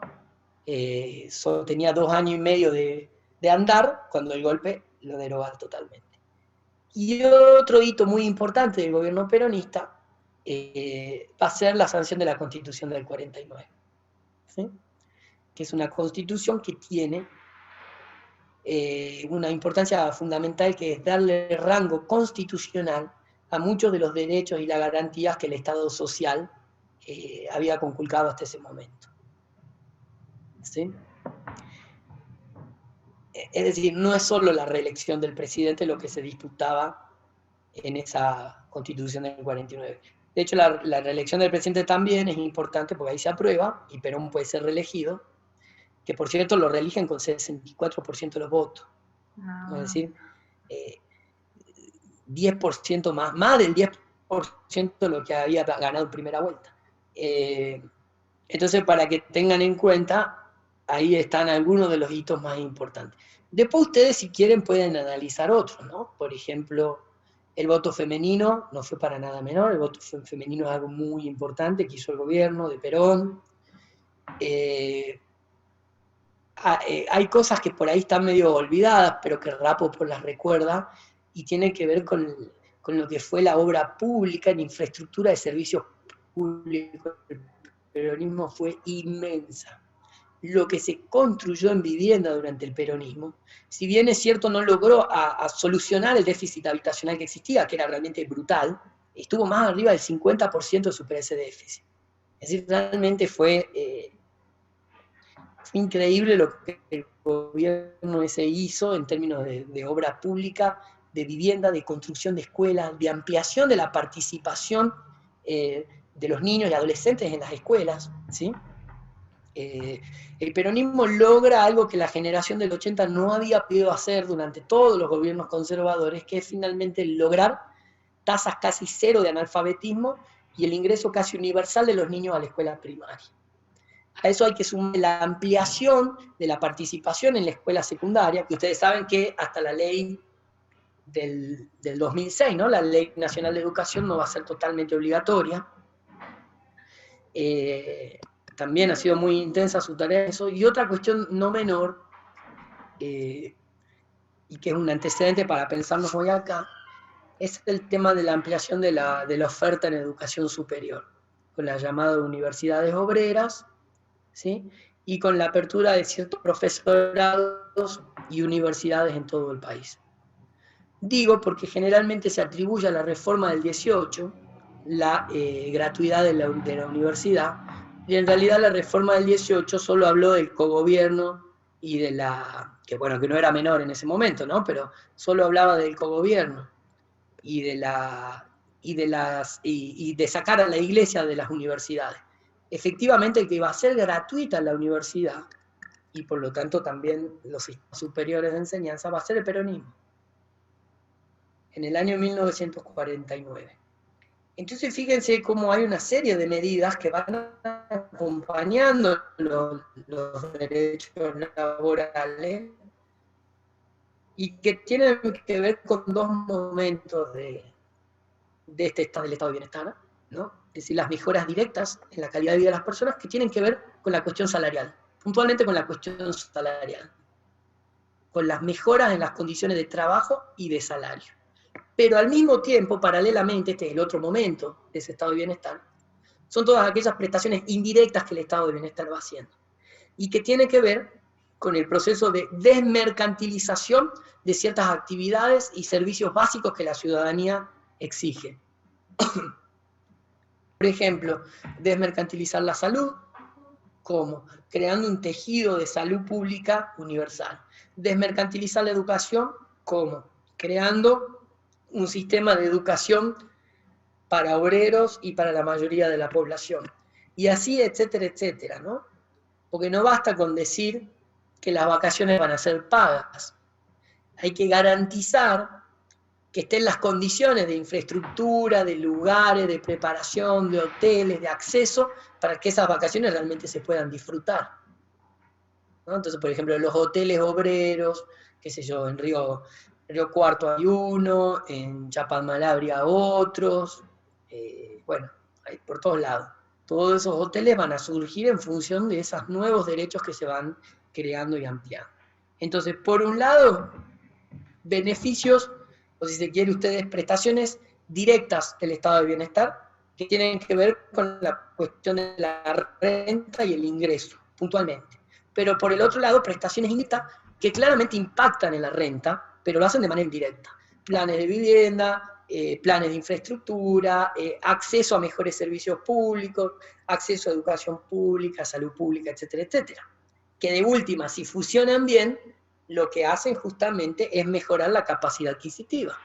solo tenía 2 años y medio de andar, cuando el golpe lo deroga totalmente. Y otro hito muy importante del gobierno peronista va a ser la sanción de la Constitución del 49, ¿sí? Que es una constitución que tiene una importancia fundamental, que es darle rango constitucional a muchos de los derechos y las garantías que el Estado social había conculcado hasta ese momento, ¿sí? Es decir, no es solo la reelección del presidente lo que se disputaba en esa Constitución del 49. De hecho, la reelección del presidente también es importante, porque ahí se aprueba y Perón puede ser reelegido, que por cierto lo reeligen con 64% de los votos. No. Es decir, 10% más del 10% de lo que había ganado en primera vuelta. Entonces, para que tengan en cuenta, ahí están algunos de los hitos más importantes. Después ustedes, si quieren, pueden analizar otros, ¿no? Por ejemplo, el voto femenino no fue para nada menor, el voto femenino es algo muy importante que hizo el gobierno de Perón. Hay cosas que por ahí están medio olvidadas, pero que Rapo pues las recuerda, y tienen que ver con lo que fue la obra pública en infraestructura de servicios públicos. El peronismo fue inmensa. Lo que se construyó en vivienda durante el peronismo, si bien es cierto no logró a solucionar el déficit habitacional que existía, que era realmente brutal, estuvo más arriba del 50% de superar ese déficit. Es decir, realmente fue increíble lo que el gobierno ese hizo en términos de obra pública, de vivienda, de construcción de escuelas, de ampliación de la participación de los niños y adolescentes en las escuelas, ¿sí? El peronismo logra algo que la generación del 80 no había podido hacer durante todos los gobiernos conservadores, que es finalmente lograr tasas casi cero de analfabetismo y el ingreso casi universal de los niños a la escuela primaria. A eso hay que sumar la ampliación de la participación en la escuela secundaria, que ustedes saben que hasta la ley del 2006, ¿no? La Ley Nacional de Educación no va a ser totalmente obligatoria. También ha sido muy intensa su tarea en eso. Y otra cuestión no menor, y que es un antecedente para pensarnos hoy acá, es el tema de la ampliación de la oferta en educación superior, con la llamada universidades obreras, ¿sí? Y con la apertura de ciertos profesorados y universidades en todo el país. Digo porque generalmente se atribuye a la reforma del 18 la gratuidad de la universidad, y en realidad la reforma del 18 solo habló del cogobierno y de que bueno, que no era menor en ese momento, ¿no? Pero solo hablaba del cogobierno y de sacar a la iglesia de las universidades. Efectivamente, el que iba a ser gratuita la universidad, y por lo tanto también los sistemas superiores de enseñanza, va a ser el peronismo, en el año 1949. Entonces fíjense cómo hay una serie de medidas que van acompañando los derechos laborales y que tienen que ver con dos momentos de este estado del estado de bienestar, ¿no? Es decir, las mejoras directas en la calidad de vida de las personas, que tienen que ver con la cuestión salarial, puntualmente con la cuestión salarial, con las mejoras en las condiciones de trabajo y de salario. Pero al mismo tiempo, paralelamente, este es el otro momento de ese estado de bienestar, son todas aquellas prestaciones indirectas que el estado de bienestar va haciendo, y que tienen que ver con el proceso de desmercantilización de ciertas actividades y servicios básicos que la ciudadanía exige. Por ejemplo, desmercantilizar la salud. ¿Cómo? Creando un tejido de salud pública universal. Desmercantilizar la educación. ¿Cómo? Creando un sistema de educación para obreros y para la mayoría de la población. Y así, etcétera, etcétera, ¿no? Porque no basta con decir que las vacaciones van a ser pagas. Hay que garantizar que estén las condiciones de infraestructura, de lugares, de preparación, de hoteles, de acceso, para que esas vacaciones realmente se puedan disfrutar, ¿no? Entonces, por ejemplo, los hoteles obreros, qué sé yo, en Río Cuarto hay uno, en Chapadmalabria otros, bueno, hay por todos lados. Todos esos hoteles van a surgir en función de esos nuevos derechos que se van creando y ampliando. Entonces, por un lado, beneficios, o si se quiere ustedes, prestaciones directas del estado de bienestar, que tienen que ver con la cuestión de la renta y el ingreso, puntualmente. Pero por el otro lado, prestaciones indirectas que claramente impactan en la renta, pero lo hacen de manera indirecta. Planes de vivienda, planes de infraestructura, acceso a mejores servicios públicos, acceso a educación pública, salud pública, etcétera, etcétera. Que de última, si funcionan bien, lo que hacen justamente es mejorar la capacidad adquisitiva.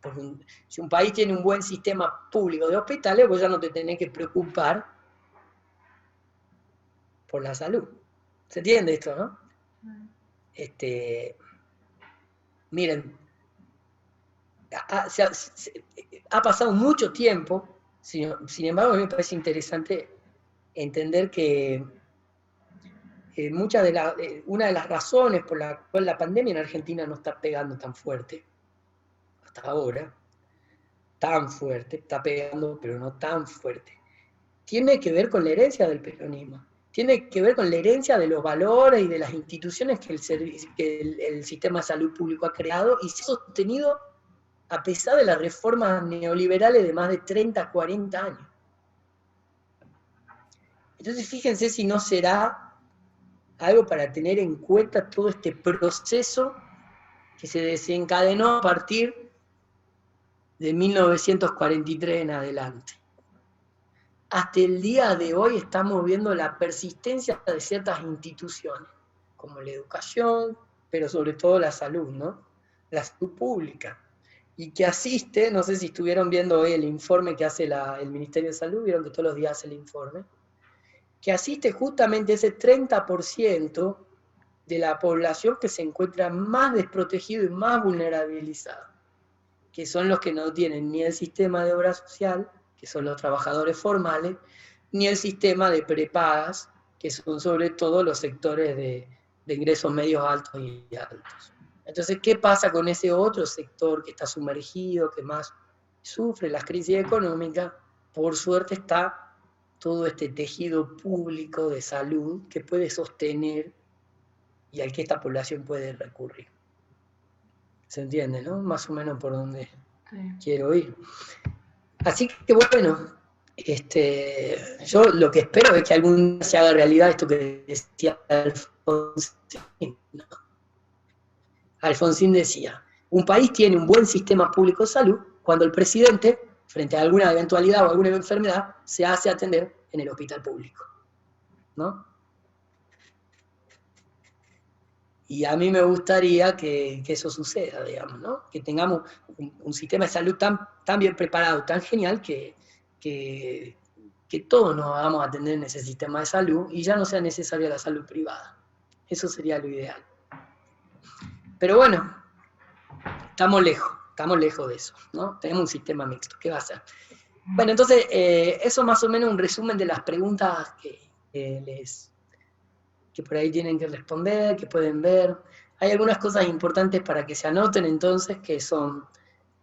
Porque si un país tiene un buen sistema público de hospitales, vos ya no te tenés que preocupar por la salud. ¿Se entiende esto, no? Miren, ha pasado mucho tiempo, sin embargo a mí me parece interesante entender que una de las razones por la cual la pandemia en Argentina no está pegando tan fuerte, hasta ahora, tan fuerte, está pegando pero no tan fuerte, tiene que ver con la herencia del peronismo, tiene que ver con la herencia de los valores y de las instituciones que el sistema de salud público ha creado y se ha sostenido a pesar de las reformas neoliberales de más de 30, 40 años. Entonces fíjense si no será algo para tener en cuenta todo este proceso que se desencadenó a partir de 1943 en adelante. Hasta el día de hoy estamos viendo la persistencia de ciertas instituciones, como la educación, pero sobre todo la salud, ¿no? La salud pública. Y que asiste, no sé si estuvieron viendo hoy el informe que hace el Ministerio de Salud, vieron que todos los días hace el informe, que asiste justamente ese 30% de la población que se encuentra más desprotegido y más vulnerabilizado, que son los que no tienen ni el sistema de obra social, que son los trabajadores formales, ni el sistema de prepagas, que son sobre todo los sectores de ingresos medios altos y altos. Entonces, ¿qué pasa con ese otro sector que está sumergido, que más sufre las crisis económicas? Por suerte está todo este tejido público de salud que puede sostener y al que esta población puede recurrir. ¿Se entiende, no? Más o menos por donde quiero ir. Así que bueno, yo lo que espero es que algún día se haga realidad esto que decía Alfonsín, ¿no? Alfonsín decía, un país tiene un buen sistema público de salud cuando el presidente, frente a alguna eventualidad o alguna enfermedad, se hace atender en el hospital público, ¿no? Y a mí me gustaría que eso suceda, digamos, ¿no? Que tengamos un sistema de salud tan bien preparado, tan genial, que todos nos vamos a atender en ese sistema de salud y ya no sea necesaria la salud privada. Eso sería lo ideal. Pero bueno, estamos lejos de eso, ¿no? Tenemos un sistema mixto, ¿qué va a ser? Bueno, entonces, eso más o menos un resumen de las preguntas que por ahí tienen que responder, que pueden ver. Hay algunas cosas importantes para que se anoten entonces, que son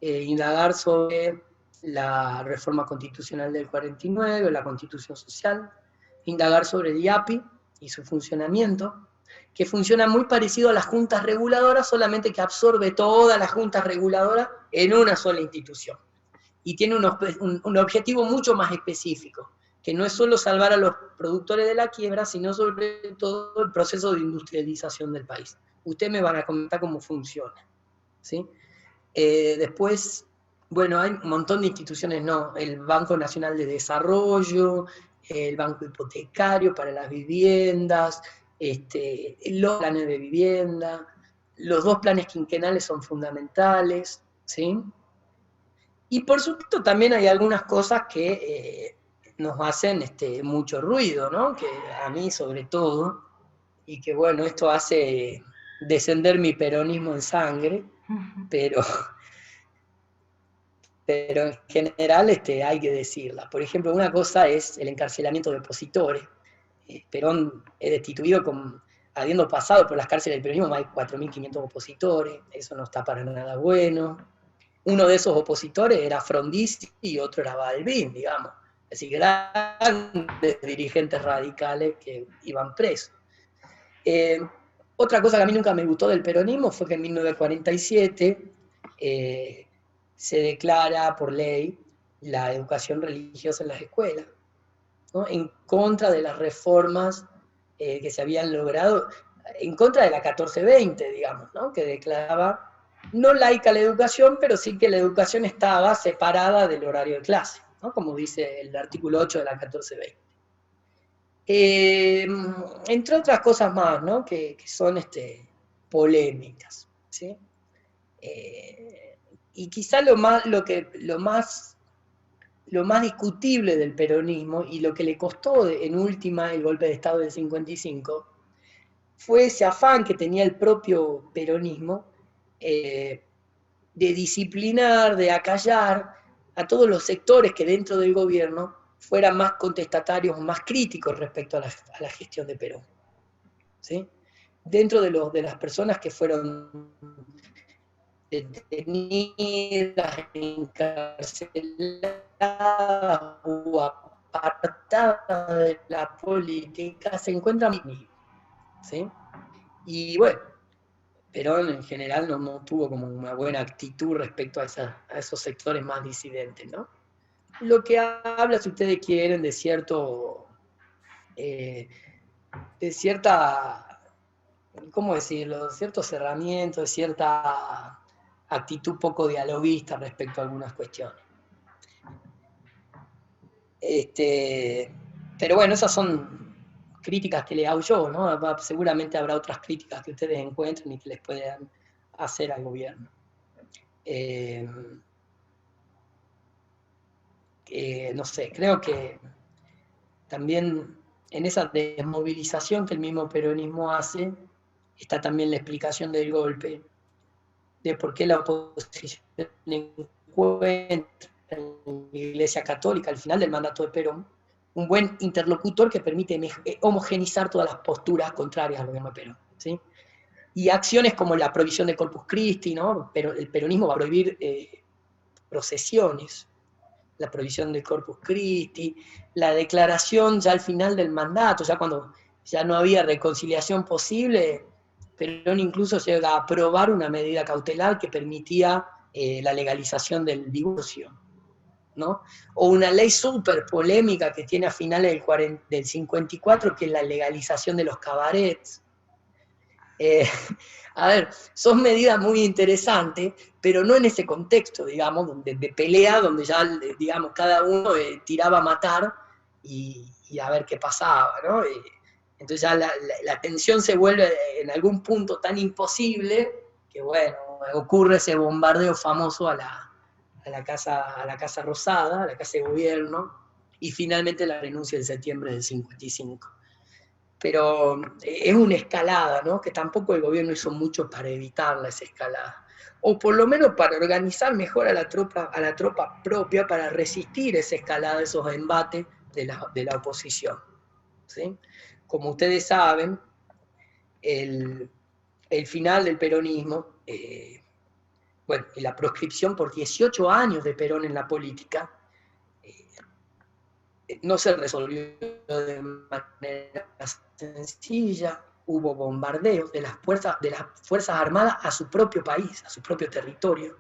indagar sobre la reforma constitucional del 49, la Constitución Social, indagar sobre el IAPI y su funcionamiento, que funciona muy parecido a las juntas reguladoras, solamente que absorbe todas las juntas reguladoras en una sola institución. Y tiene un objetivo mucho más específico, que no es solo salvar a los productores de la quiebra, sino sobre todo el proceso de industrialización del país. Ustedes me van a comentar cómo funciona, ¿sí? Después Bueno, hay un montón de instituciones, no, el Banco Nacional de Desarrollo, el Banco Hipotecario para las viviendas, los planes de vivienda, los 2 planes quinquenales son fundamentales, ¿sí? Y por supuesto también hay algunas cosas que nos hacen mucho ruido, ¿no? Que a mí sobre todo, y que bueno, esto hace descender mi peronismo en sangre, pero en general hay que decirla. Por ejemplo, una cosa es el encarcelamiento de opositores. Perón es destituido habiendo pasado por las cárceles del peronismo más de 4.500 opositores, eso no está para nada bueno. Uno de esos opositores era Frondizi y otro era Balbín, digamos. Así que grandes dirigentes radicales que iban presos. Otra cosa que a mí nunca me gustó del peronismo fue que en 1947 se declara por ley la educación religiosa en las escuelas, ¿no? En contra de las reformas que se habían logrado, en contra de la 1420, digamos, ¿no? Que declaraba no laica la educación, pero sí que la educación estaba separada del horario de clase, ¿no? Como dice el artículo 8 de la 1420. Entre otras cosas más, ¿no? que son polémicas, ¿sí? Y quizá lo más discutible del peronismo y lo que le costó en última el golpe de Estado del 55 fue ese afán que tenía el propio peronismo de disciplinar, de acallar a todos los sectores que dentro del gobierno fueran más contestatarios, más críticos respecto a la gestión de Perón, ¿sí? Dentro de las personas que fueron detenidas, encarceladas o apartadas de la política, se encuentran, ¿sí? Y bueno, Perón en general no tuvo como una buena actitud respecto a esos sectores más disidentes, ¿no? Lo que habla, si ustedes quieren, de cierta, ¿cómo decirlo? Ciertos cerramientos, de cierta actitud poco dialoguista respecto a algunas cuestiones. Pero bueno, esas son críticas que le hago yo, ¿no? Seguramente habrá otras críticas que ustedes encuentren y que les puedan hacer al gobierno. No sé, creo que también en esa desmovilización que el mismo peronismo hace, está también la explicación del golpe, de por qué la oposición encuentra en la Iglesia Católica, al final del mandato de Perón, un buen interlocutor que permite homogenizar todas las posturas contrarias al gobierno de Perón, ¿sí? Y acciones como la prohibición del Corpus Christi, ¿no? Pero el peronismo va a prohibir procesiones, la prohibición del Corpus Christi, la declaración ya al final del mandato, ya cuando ya no había reconciliación posible, Perón incluso llega a aprobar una medida cautelar que permitía la legalización del divorcio, ¿no? O una ley súper polémica que tiene a finales del 54, que es la legalización de los cabarets. A ver, son medidas muy interesantes, pero no en ese contexto, digamos, de pelea, donde ya, digamos, cada uno tiraba a matar y a ver qué pasaba, ¿no? Entonces ya la tensión se vuelve en algún punto tan imposible que, bueno, ocurre ese bombardeo famoso a la Casa Rosada, a la Casa de Gobierno, y finalmente la renuncia en septiembre del 55. Pero es una escalada, ¿no? Que tampoco el gobierno hizo mucho para evitarla, esa escalada. O por lo menos para organizar mejor a la tropa propia para resistir esa escalada, esos embates de la oposición, ¿sí? Como ustedes saben, el final del peronismo, bueno, y la proscripción por 18 años de Perón en la política, no se resolvió de manera sencilla. Hubo bombardeos de las Fuerzas Armadas a su propio país, a su propio territorio.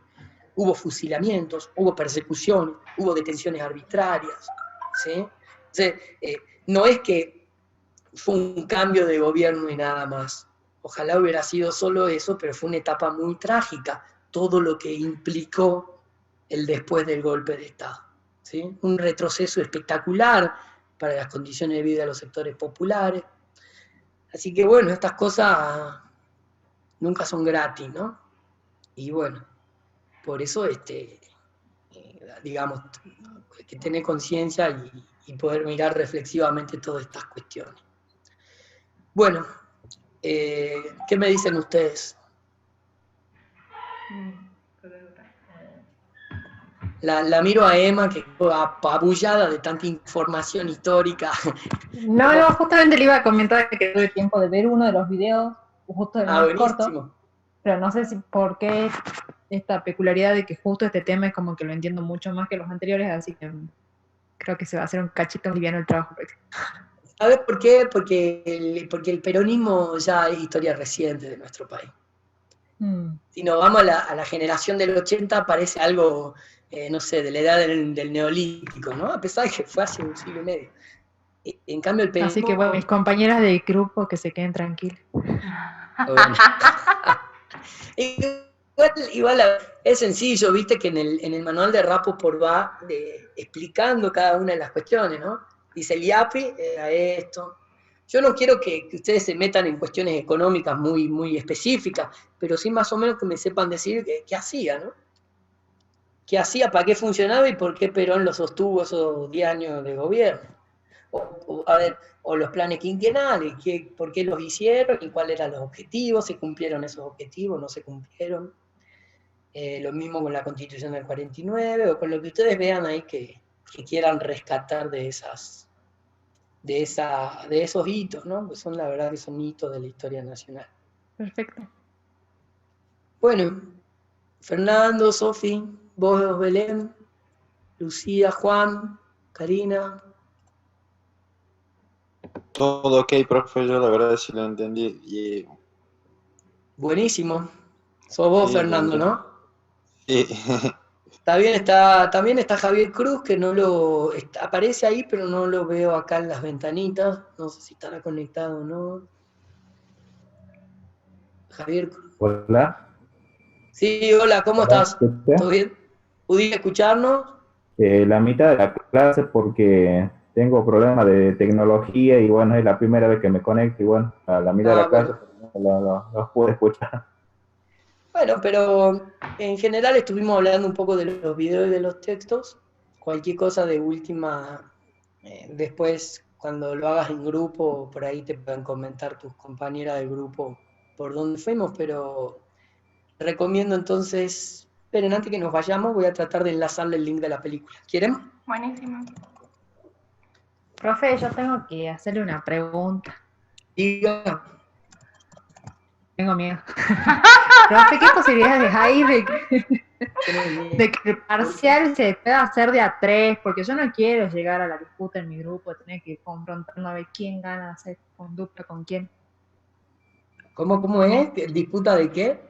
Hubo fusilamientos, hubo persecución, hubo detenciones arbitrarias, ¿sí? Entonces, no es que fue un cambio de gobierno y nada más. Ojalá hubiera sido solo eso, pero fue una etapa muy trágica. Todo lo que implicó el después del golpe de Estado, ¿sí? Un retroceso espectacular para las condiciones de vida de los sectores populares. Así que bueno, estas cosas nunca son gratis, ¿no? Y bueno, por eso, digamos, hay que tener conciencia y poder mirar reflexivamente todas estas cuestiones. Bueno, ¿qué me dicen ustedes? La miro a Emma, que quedó apabullada de tanta información histórica. No, justamente le iba a comentar que tuve tiempo de ver uno de los videos, justo el más corto, buenísimo. pero no sé si por qué esta peculiaridad de que justo este tema es como que lo entiendo mucho más que los anteriores, así que creo que se va a hacer un cachito liviano el trabajo. ¿Sabes por qué? Porque el peronismo ya es historia reciente de nuestro país. Si nos vamos a la generación del 80, parece algo, no sé, de la edad del neolítico, ¿no? A pesar de que fue hace un siglo y medio. En cambio, el peronismo... Así que bueno, mis compañeras del grupo que se queden tranquilas. Bueno. Igual es sencillo, viste que en el manual de Rapoport va explicando cada una de las cuestiones, ¿no? Dice, el IAPI era esto. Yo no quiero que ustedes se metan en cuestiones económicas muy, muy específicas, pero sí más o menos que me sepan decir qué hacía, ¿no? ¿Qué hacía, para qué funcionaba y por qué Perón lo sostuvo esos 10 años de gobierno? O los planes quinquenales, por qué los hicieron y cuáles eran los objetivos, se cumplieron esos objetivos, no se cumplieron. Lo mismo con la Constitución del 49, o con lo que ustedes vean ahí que quieran rescatar de esos hitos, ¿no? Pues son, la verdad, que son hitos de la historia nacional. Perfecto. Bueno, Fernando, Sofi, vos, Belén, Lucía, Juan, Karina. Todo ok, profe, yo la verdad sí lo entendí. Y, Buenísimo. Sos vos, sí, Fernando, ¿no? sí. También está Javier Cruz, que aparece ahí, pero no lo veo acá en las ventanitas. No sé si estará conectado o no. Javier Cruz. Hola. Sí, hola, ¿cómo Hola, estás? ¿Todo bien? ¿Pudiste escucharnos? La mitad de la clase porque tengo problemas de tecnología y bueno, es la primera vez que me conecto y bueno, a la mitad de la clase Bueno. los pude escuchar. Bueno, pero en general estuvimos hablando un poco de los videos y de los textos. Cualquier cosa de última, después cuando lo hagas en grupo, por ahí te pueden comentar tus compañeras del grupo por dónde fuimos, pero recomiendo entonces, esperen, antes que nos vayamos, voy a tratar de enlazarle el link de la película. ¿Quieren? Buenísimo. Profe, yo tengo que hacerle una pregunta. Diga. Tengo miedo. Profe, ¿qué posibilidades hay de que el parcial se pueda hacer de a 3? Porque yo no quiero llegar a la disputa en mi grupo, tener que confrontarnos a ver quién gana, hacer con dupla con quién. ¿Cómo es? ¿Disputa de qué?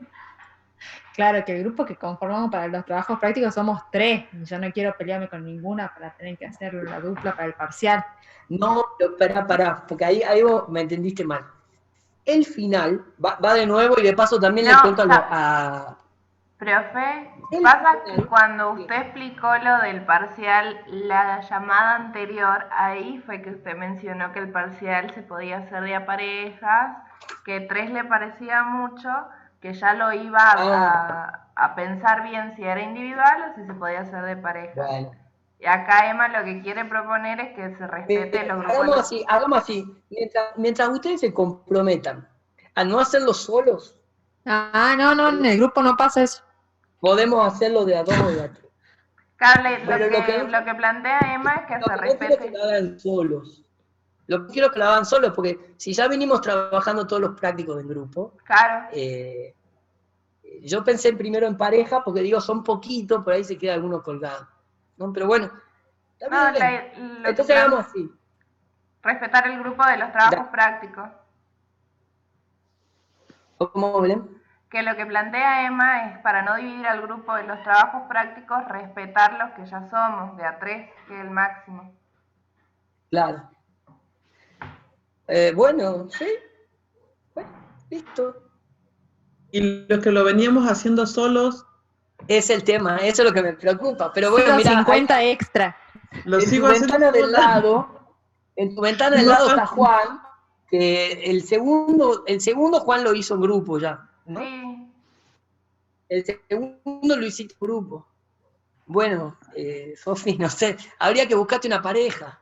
Claro, que el grupo que conformamos para los trabajos prácticos somos 3. Y yo no quiero pelearme con ninguna para tener que hacer la dupla para el parcial. No, pero pará, porque ahí vos me entendiste mal. El final va de nuevo y de paso también le cuento a... Profe, pasa que cuando usted explicó lo del parcial, la llamada anterior, ahí fue que usted mencionó que el parcial se podía hacer de a parejas, que 3 le parecía mucho, que ya lo iba a pensar bien si era individual o si se podía hacer de pareja. Bueno. Y acá Emma lo que quiere proponer es que se respete los grupos. Hagamos así. Mientras ustedes se comprometan a no hacerlo solos. No, en el grupo no pasa eso. Podemos hacerlo de a 2 o de a 3. Carle, lo que plantea Emma es que se respete. No quiero que lo hagan solos. Lo que quiero que lo hagan solos, porque si ya venimos trabajando todos los prácticos del grupo, claro. Yo pensé primero en pareja, porque digo, son poquitos, por ahí se queda alguno colgado, ¿no? Pero bueno, entonces hagamos así. Respetar el grupo de los trabajos prácticos. ¿Cómo, Belén? Que lo que plantea Emma es, para no dividir al grupo de los trabajos prácticos, respetar los que ya somos, de a 3, que es el máximo. Claro. Bueno, sí. Bueno, listo. Y los que lo veníamos haciendo solos, Es el tema, eso es lo que me preocupa. Pero bueno, Solo mira, 50 extra. Lo en tu sigo haciendo ventana del sola. lado, en tu ventana del lado está Juan, que el segundo Juan lo hizo en grupo ya, ¿no? Sí. El segundo lo hiciste en grupo. Bueno, Sofi, no sé, habría que buscarte una pareja.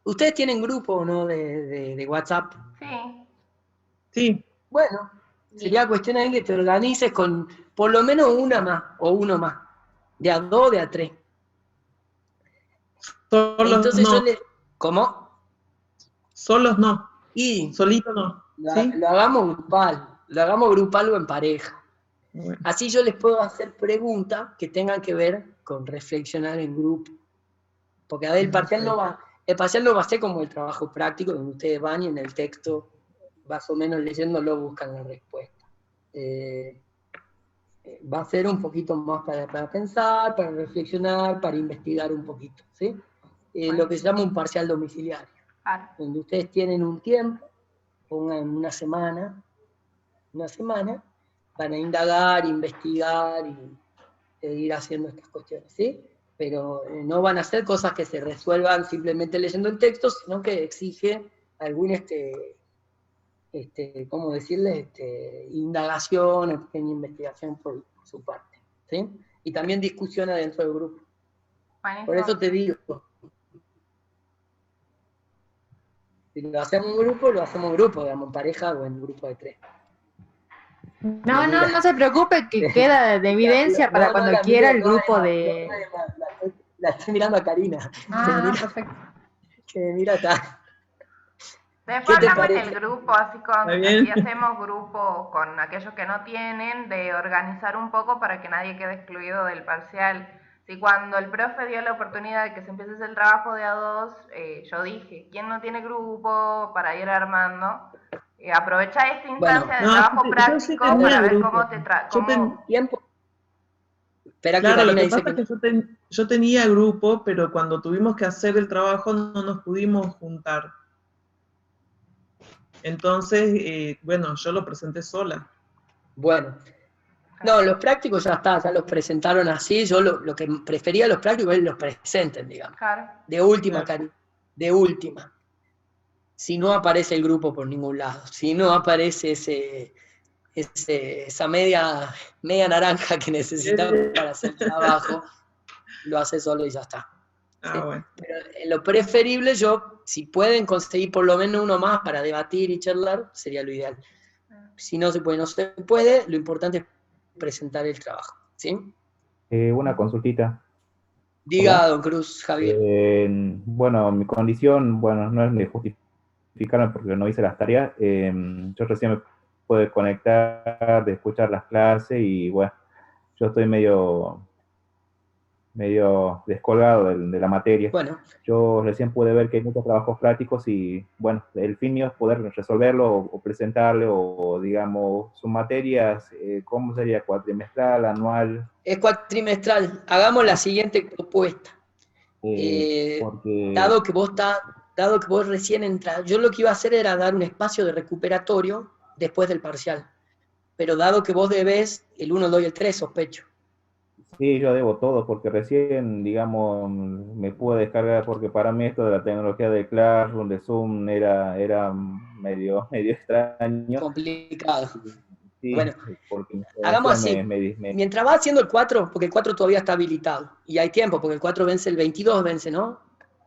¿Ustedes tienen grupo o no de WhatsApp? Sí. Sí, Bueno, sería cuestión ahí que te organices con por lo menos una más o uno más, de a dos, de a tres. solos Entonces no, yo le... ¿Cómo? solos no, Y solito no. ¿Sí? lo hagamos grupal o en pareja. Bueno, Así yo les puedo hacer preguntas que tengan que ver con reflexionar en grupo. Porque a ver, el parcial no va a ser como el trabajo práctico, donde ustedes van y en el texto, más o menos leyéndolo, buscan la respuesta. Va a ser un poquito más para pensar, para reflexionar, para investigar un poquito, ¿sí? Lo que se llama un parcial domiciliario, Claro. donde ustedes tienen un tiempo, pongan una semana, para indagar, investigar y ir haciendo estas cuestiones, ¿sí? Pero no van a ser cosas que se resuelvan simplemente leyendo el texto, sino que exige algún, ¿cómo decirle? Indagación o pequeña investigación por su parte, ¿sí? Y también discusión adentro del grupo. Buenísimo. Por eso te digo, si lo hacemos en grupo, digamos, en pareja o en grupo de tres. No se preocupe, que queda de evidencia para cuando la quiera miro, el grupo de... la estoy mirando a Karina, perfecto. que me mira acá. Después ¿Qué te hablamos en parece? el grupo, así bien. hacemos grupo con aquellos que no tienen, de organizar un poco para que nadie quede excluido del parcial. Si cuando el profe dio la oportunidad de que se empiece el trabajo de a dos, yo dije, ¿quién no tiene grupo para ir armando? Aprovecha esta Bueno, instancia de No, trabajo yo sí práctico tenía para ver grupo. cómo te Tiempo. Espera que Claro, lo Karina que dice pasa que es que yo tenía grupo, pero cuando tuvimos que hacer el trabajo no nos pudimos juntar. Entonces, bueno, yo lo presenté sola. bueno. No, los prácticos ya está, ya los presentaron así. Yo lo que prefería a los prácticos es que los presenten, digamos. Claro. De última, Claro. Cari, de última. Si no aparece el grupo por ningún lado, si no aparece esa media naranja que necesitamos para hacer el trabajo, lo hace solo y ya está. ¿Sí? Bueno. Pero en lo preferible, si pueden conseguir por lo menos uno más para debatir y charlar, sería lo ideal. Si no se puede, lo importante es presentar el trabajo, ¿sí? Una consultita. Diga, Hola. don Cruz, Javier. Bueno, mi condición, bueno, no es de justificarme porque no hice las tareas. Yo recién me pude conectar, de escuchar las clases y bueno, yo estoy medio descolgado de la materia. Bueno, Yo recién pude ver que hay muchos trabajos prácticos y, bueno, el fin mío es poder resolverlo o presentarle o, digamos, sus materias, ¿cómo sería? ¿Cuatrimestral, anual? es cuatrimestral. Hagamos la siguiente propuesta. Porque... Dado que vos recién entras, yo lo que iba a hacer era dar un espacio de recuperatorio después del parcial. Pero dado que vos debés el 1, el 2 y el 3, sospecho. Sí, yo debo todo, porque recién, digamos, me pude descargar, porque para mí esto de la tecnología de Classroom, de Zoom, era medio extraño. Complicado. Sí, Bueno, porque hagamos así. Mientras va haciendo el 4, porque el 4 todavía está habilitado, y hay tiempo, porque el 4 vence el 22, ¿no?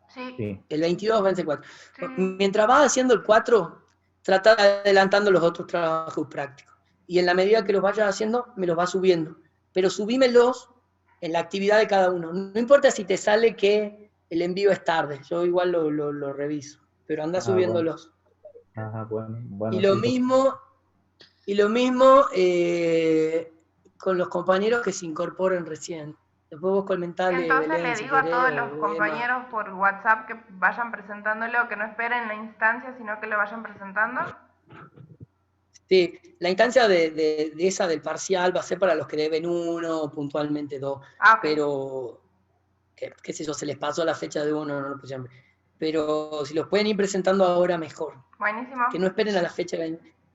Sí. El 22 vence el 4. Sí. Mientras vas haciendo el 4, trata de adelantando los otros trabajos prácticos. Y en la medida que los vayas haciendo, me los vas subiendo. Pero subímelos en la actividad de cada uno. No importa si te sale que el envío es tarde, yo igual lo reviso, pero anda subiéndolos. Bueno. Ajá, bueno, y lo sí, mismo con los compañeros que se incorporen recién. Después vos comentarle, Entonces Belén, le si digo a querés, todos los o compañeros por WhatsApp que vayan presentándolo, que no esperen la instancia, sino que lo vayan presentando. Sí, la instancia de esa del parcial va a ser para los que deben 1 o puntualmente 2, Okay. Pero, qué sé yo, se les pasó la fecha de 1, no lo pusieron. Pero si los pueden ir presentando ahora, mejor. Buenísimo. Que no esperen a la fecha.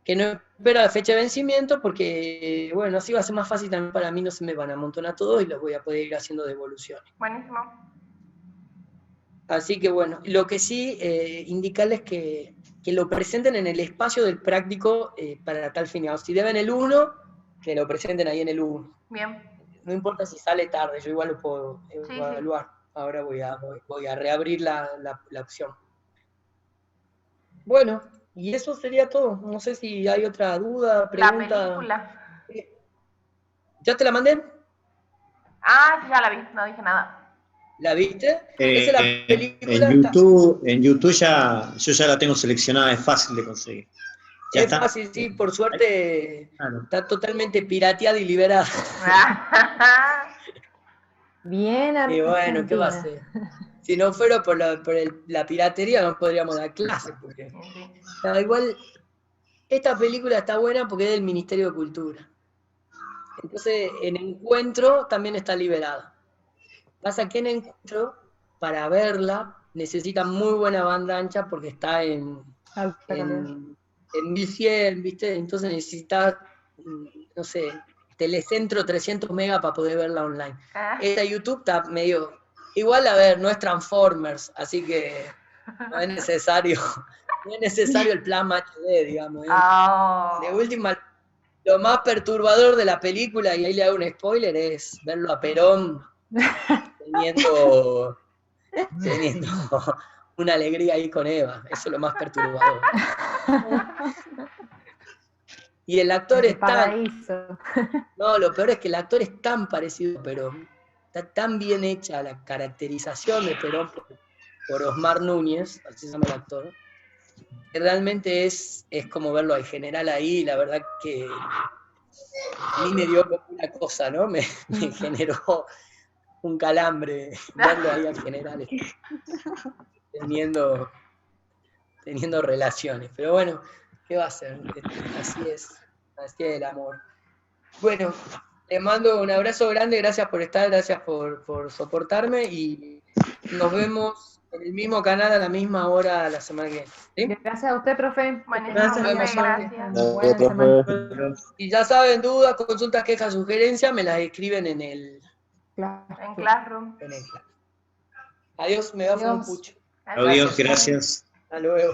que no espera la fecha de vencimiento, porque, bueno, así va a ser más fácil también para mí, no se me van a amontonar todos y los voy a poder ir haciendo devoluciones. Buenísimo. Así que bueno, lo que sí, indicarles que lo presenten en el espacio del práctico para tal fin. Si deben el 1, que lo presenten ahí en el 1. Bien. No importa si sale tarde, yo igual lo puedo Sí, evaluar. Ahora voy a reabrir la opción. Bueno, y eso sería todo. No sé si hay otra duda, pregunta. La película. ¿Ya te la mandé? Ah, sí, ya la vi, no dije nada. ¿La viste? Esa es la película. En YouTube yo ya la tengo seleccionada, es fácil de conseguir. Ya Es está. fácil, sí, por suerte Claro. está totalmente pirateada y liberada. Bien, Y bueno, ¿qué va a ser? Si no fuera por la piratería no podríamos dar clases. Porque... No, igual, esta película está buena porque es del Ministerio de Cultura. Entonces, en Encuentro también está liberada. Pasa que en Encuentro, para verla, necesita muy buena banda ancha porque está en 1100, ¿viste? Entonces necesitas, no sé, Telecentro 300 megas para poder verla online. Esta YouTube está medio... Igual, a ver, no es Transformers, así que no es necesario el plan HD, digamos. De última, lo más perturbador de la película, y ahí le hago un spoiler, es verlo a Perón teniendo una alegría ahí con Eva. Eso es lo más perturbador. Y el actor es tan... No, lo peor es que el actor es tan parecido a Perón, está tan bien hecha la caracterización de Perón por Osmar Núñez, así se llama el actor, que realmente es como verlo al general ahí, la verdad que a mí me dio como una cosa, ¿no? Me generó un calambre verlo ahí al general teniendo relaciones. Pero bueno, ¿qué va a ser? Así es el amor. Bueno, te mando un abrazo grande, gracias por estar, gracias por soportarme y nos vemos en el mismo canal a la misma hora la semana que viene. ¿Sí? Gracias a usted, profe. Gracias. Y ya saben, dudas, consultas, quejas, sugerencias, me las escriben en el Classroom. Adiós, me da un pucho. Adiós, gracias. Hasta luego.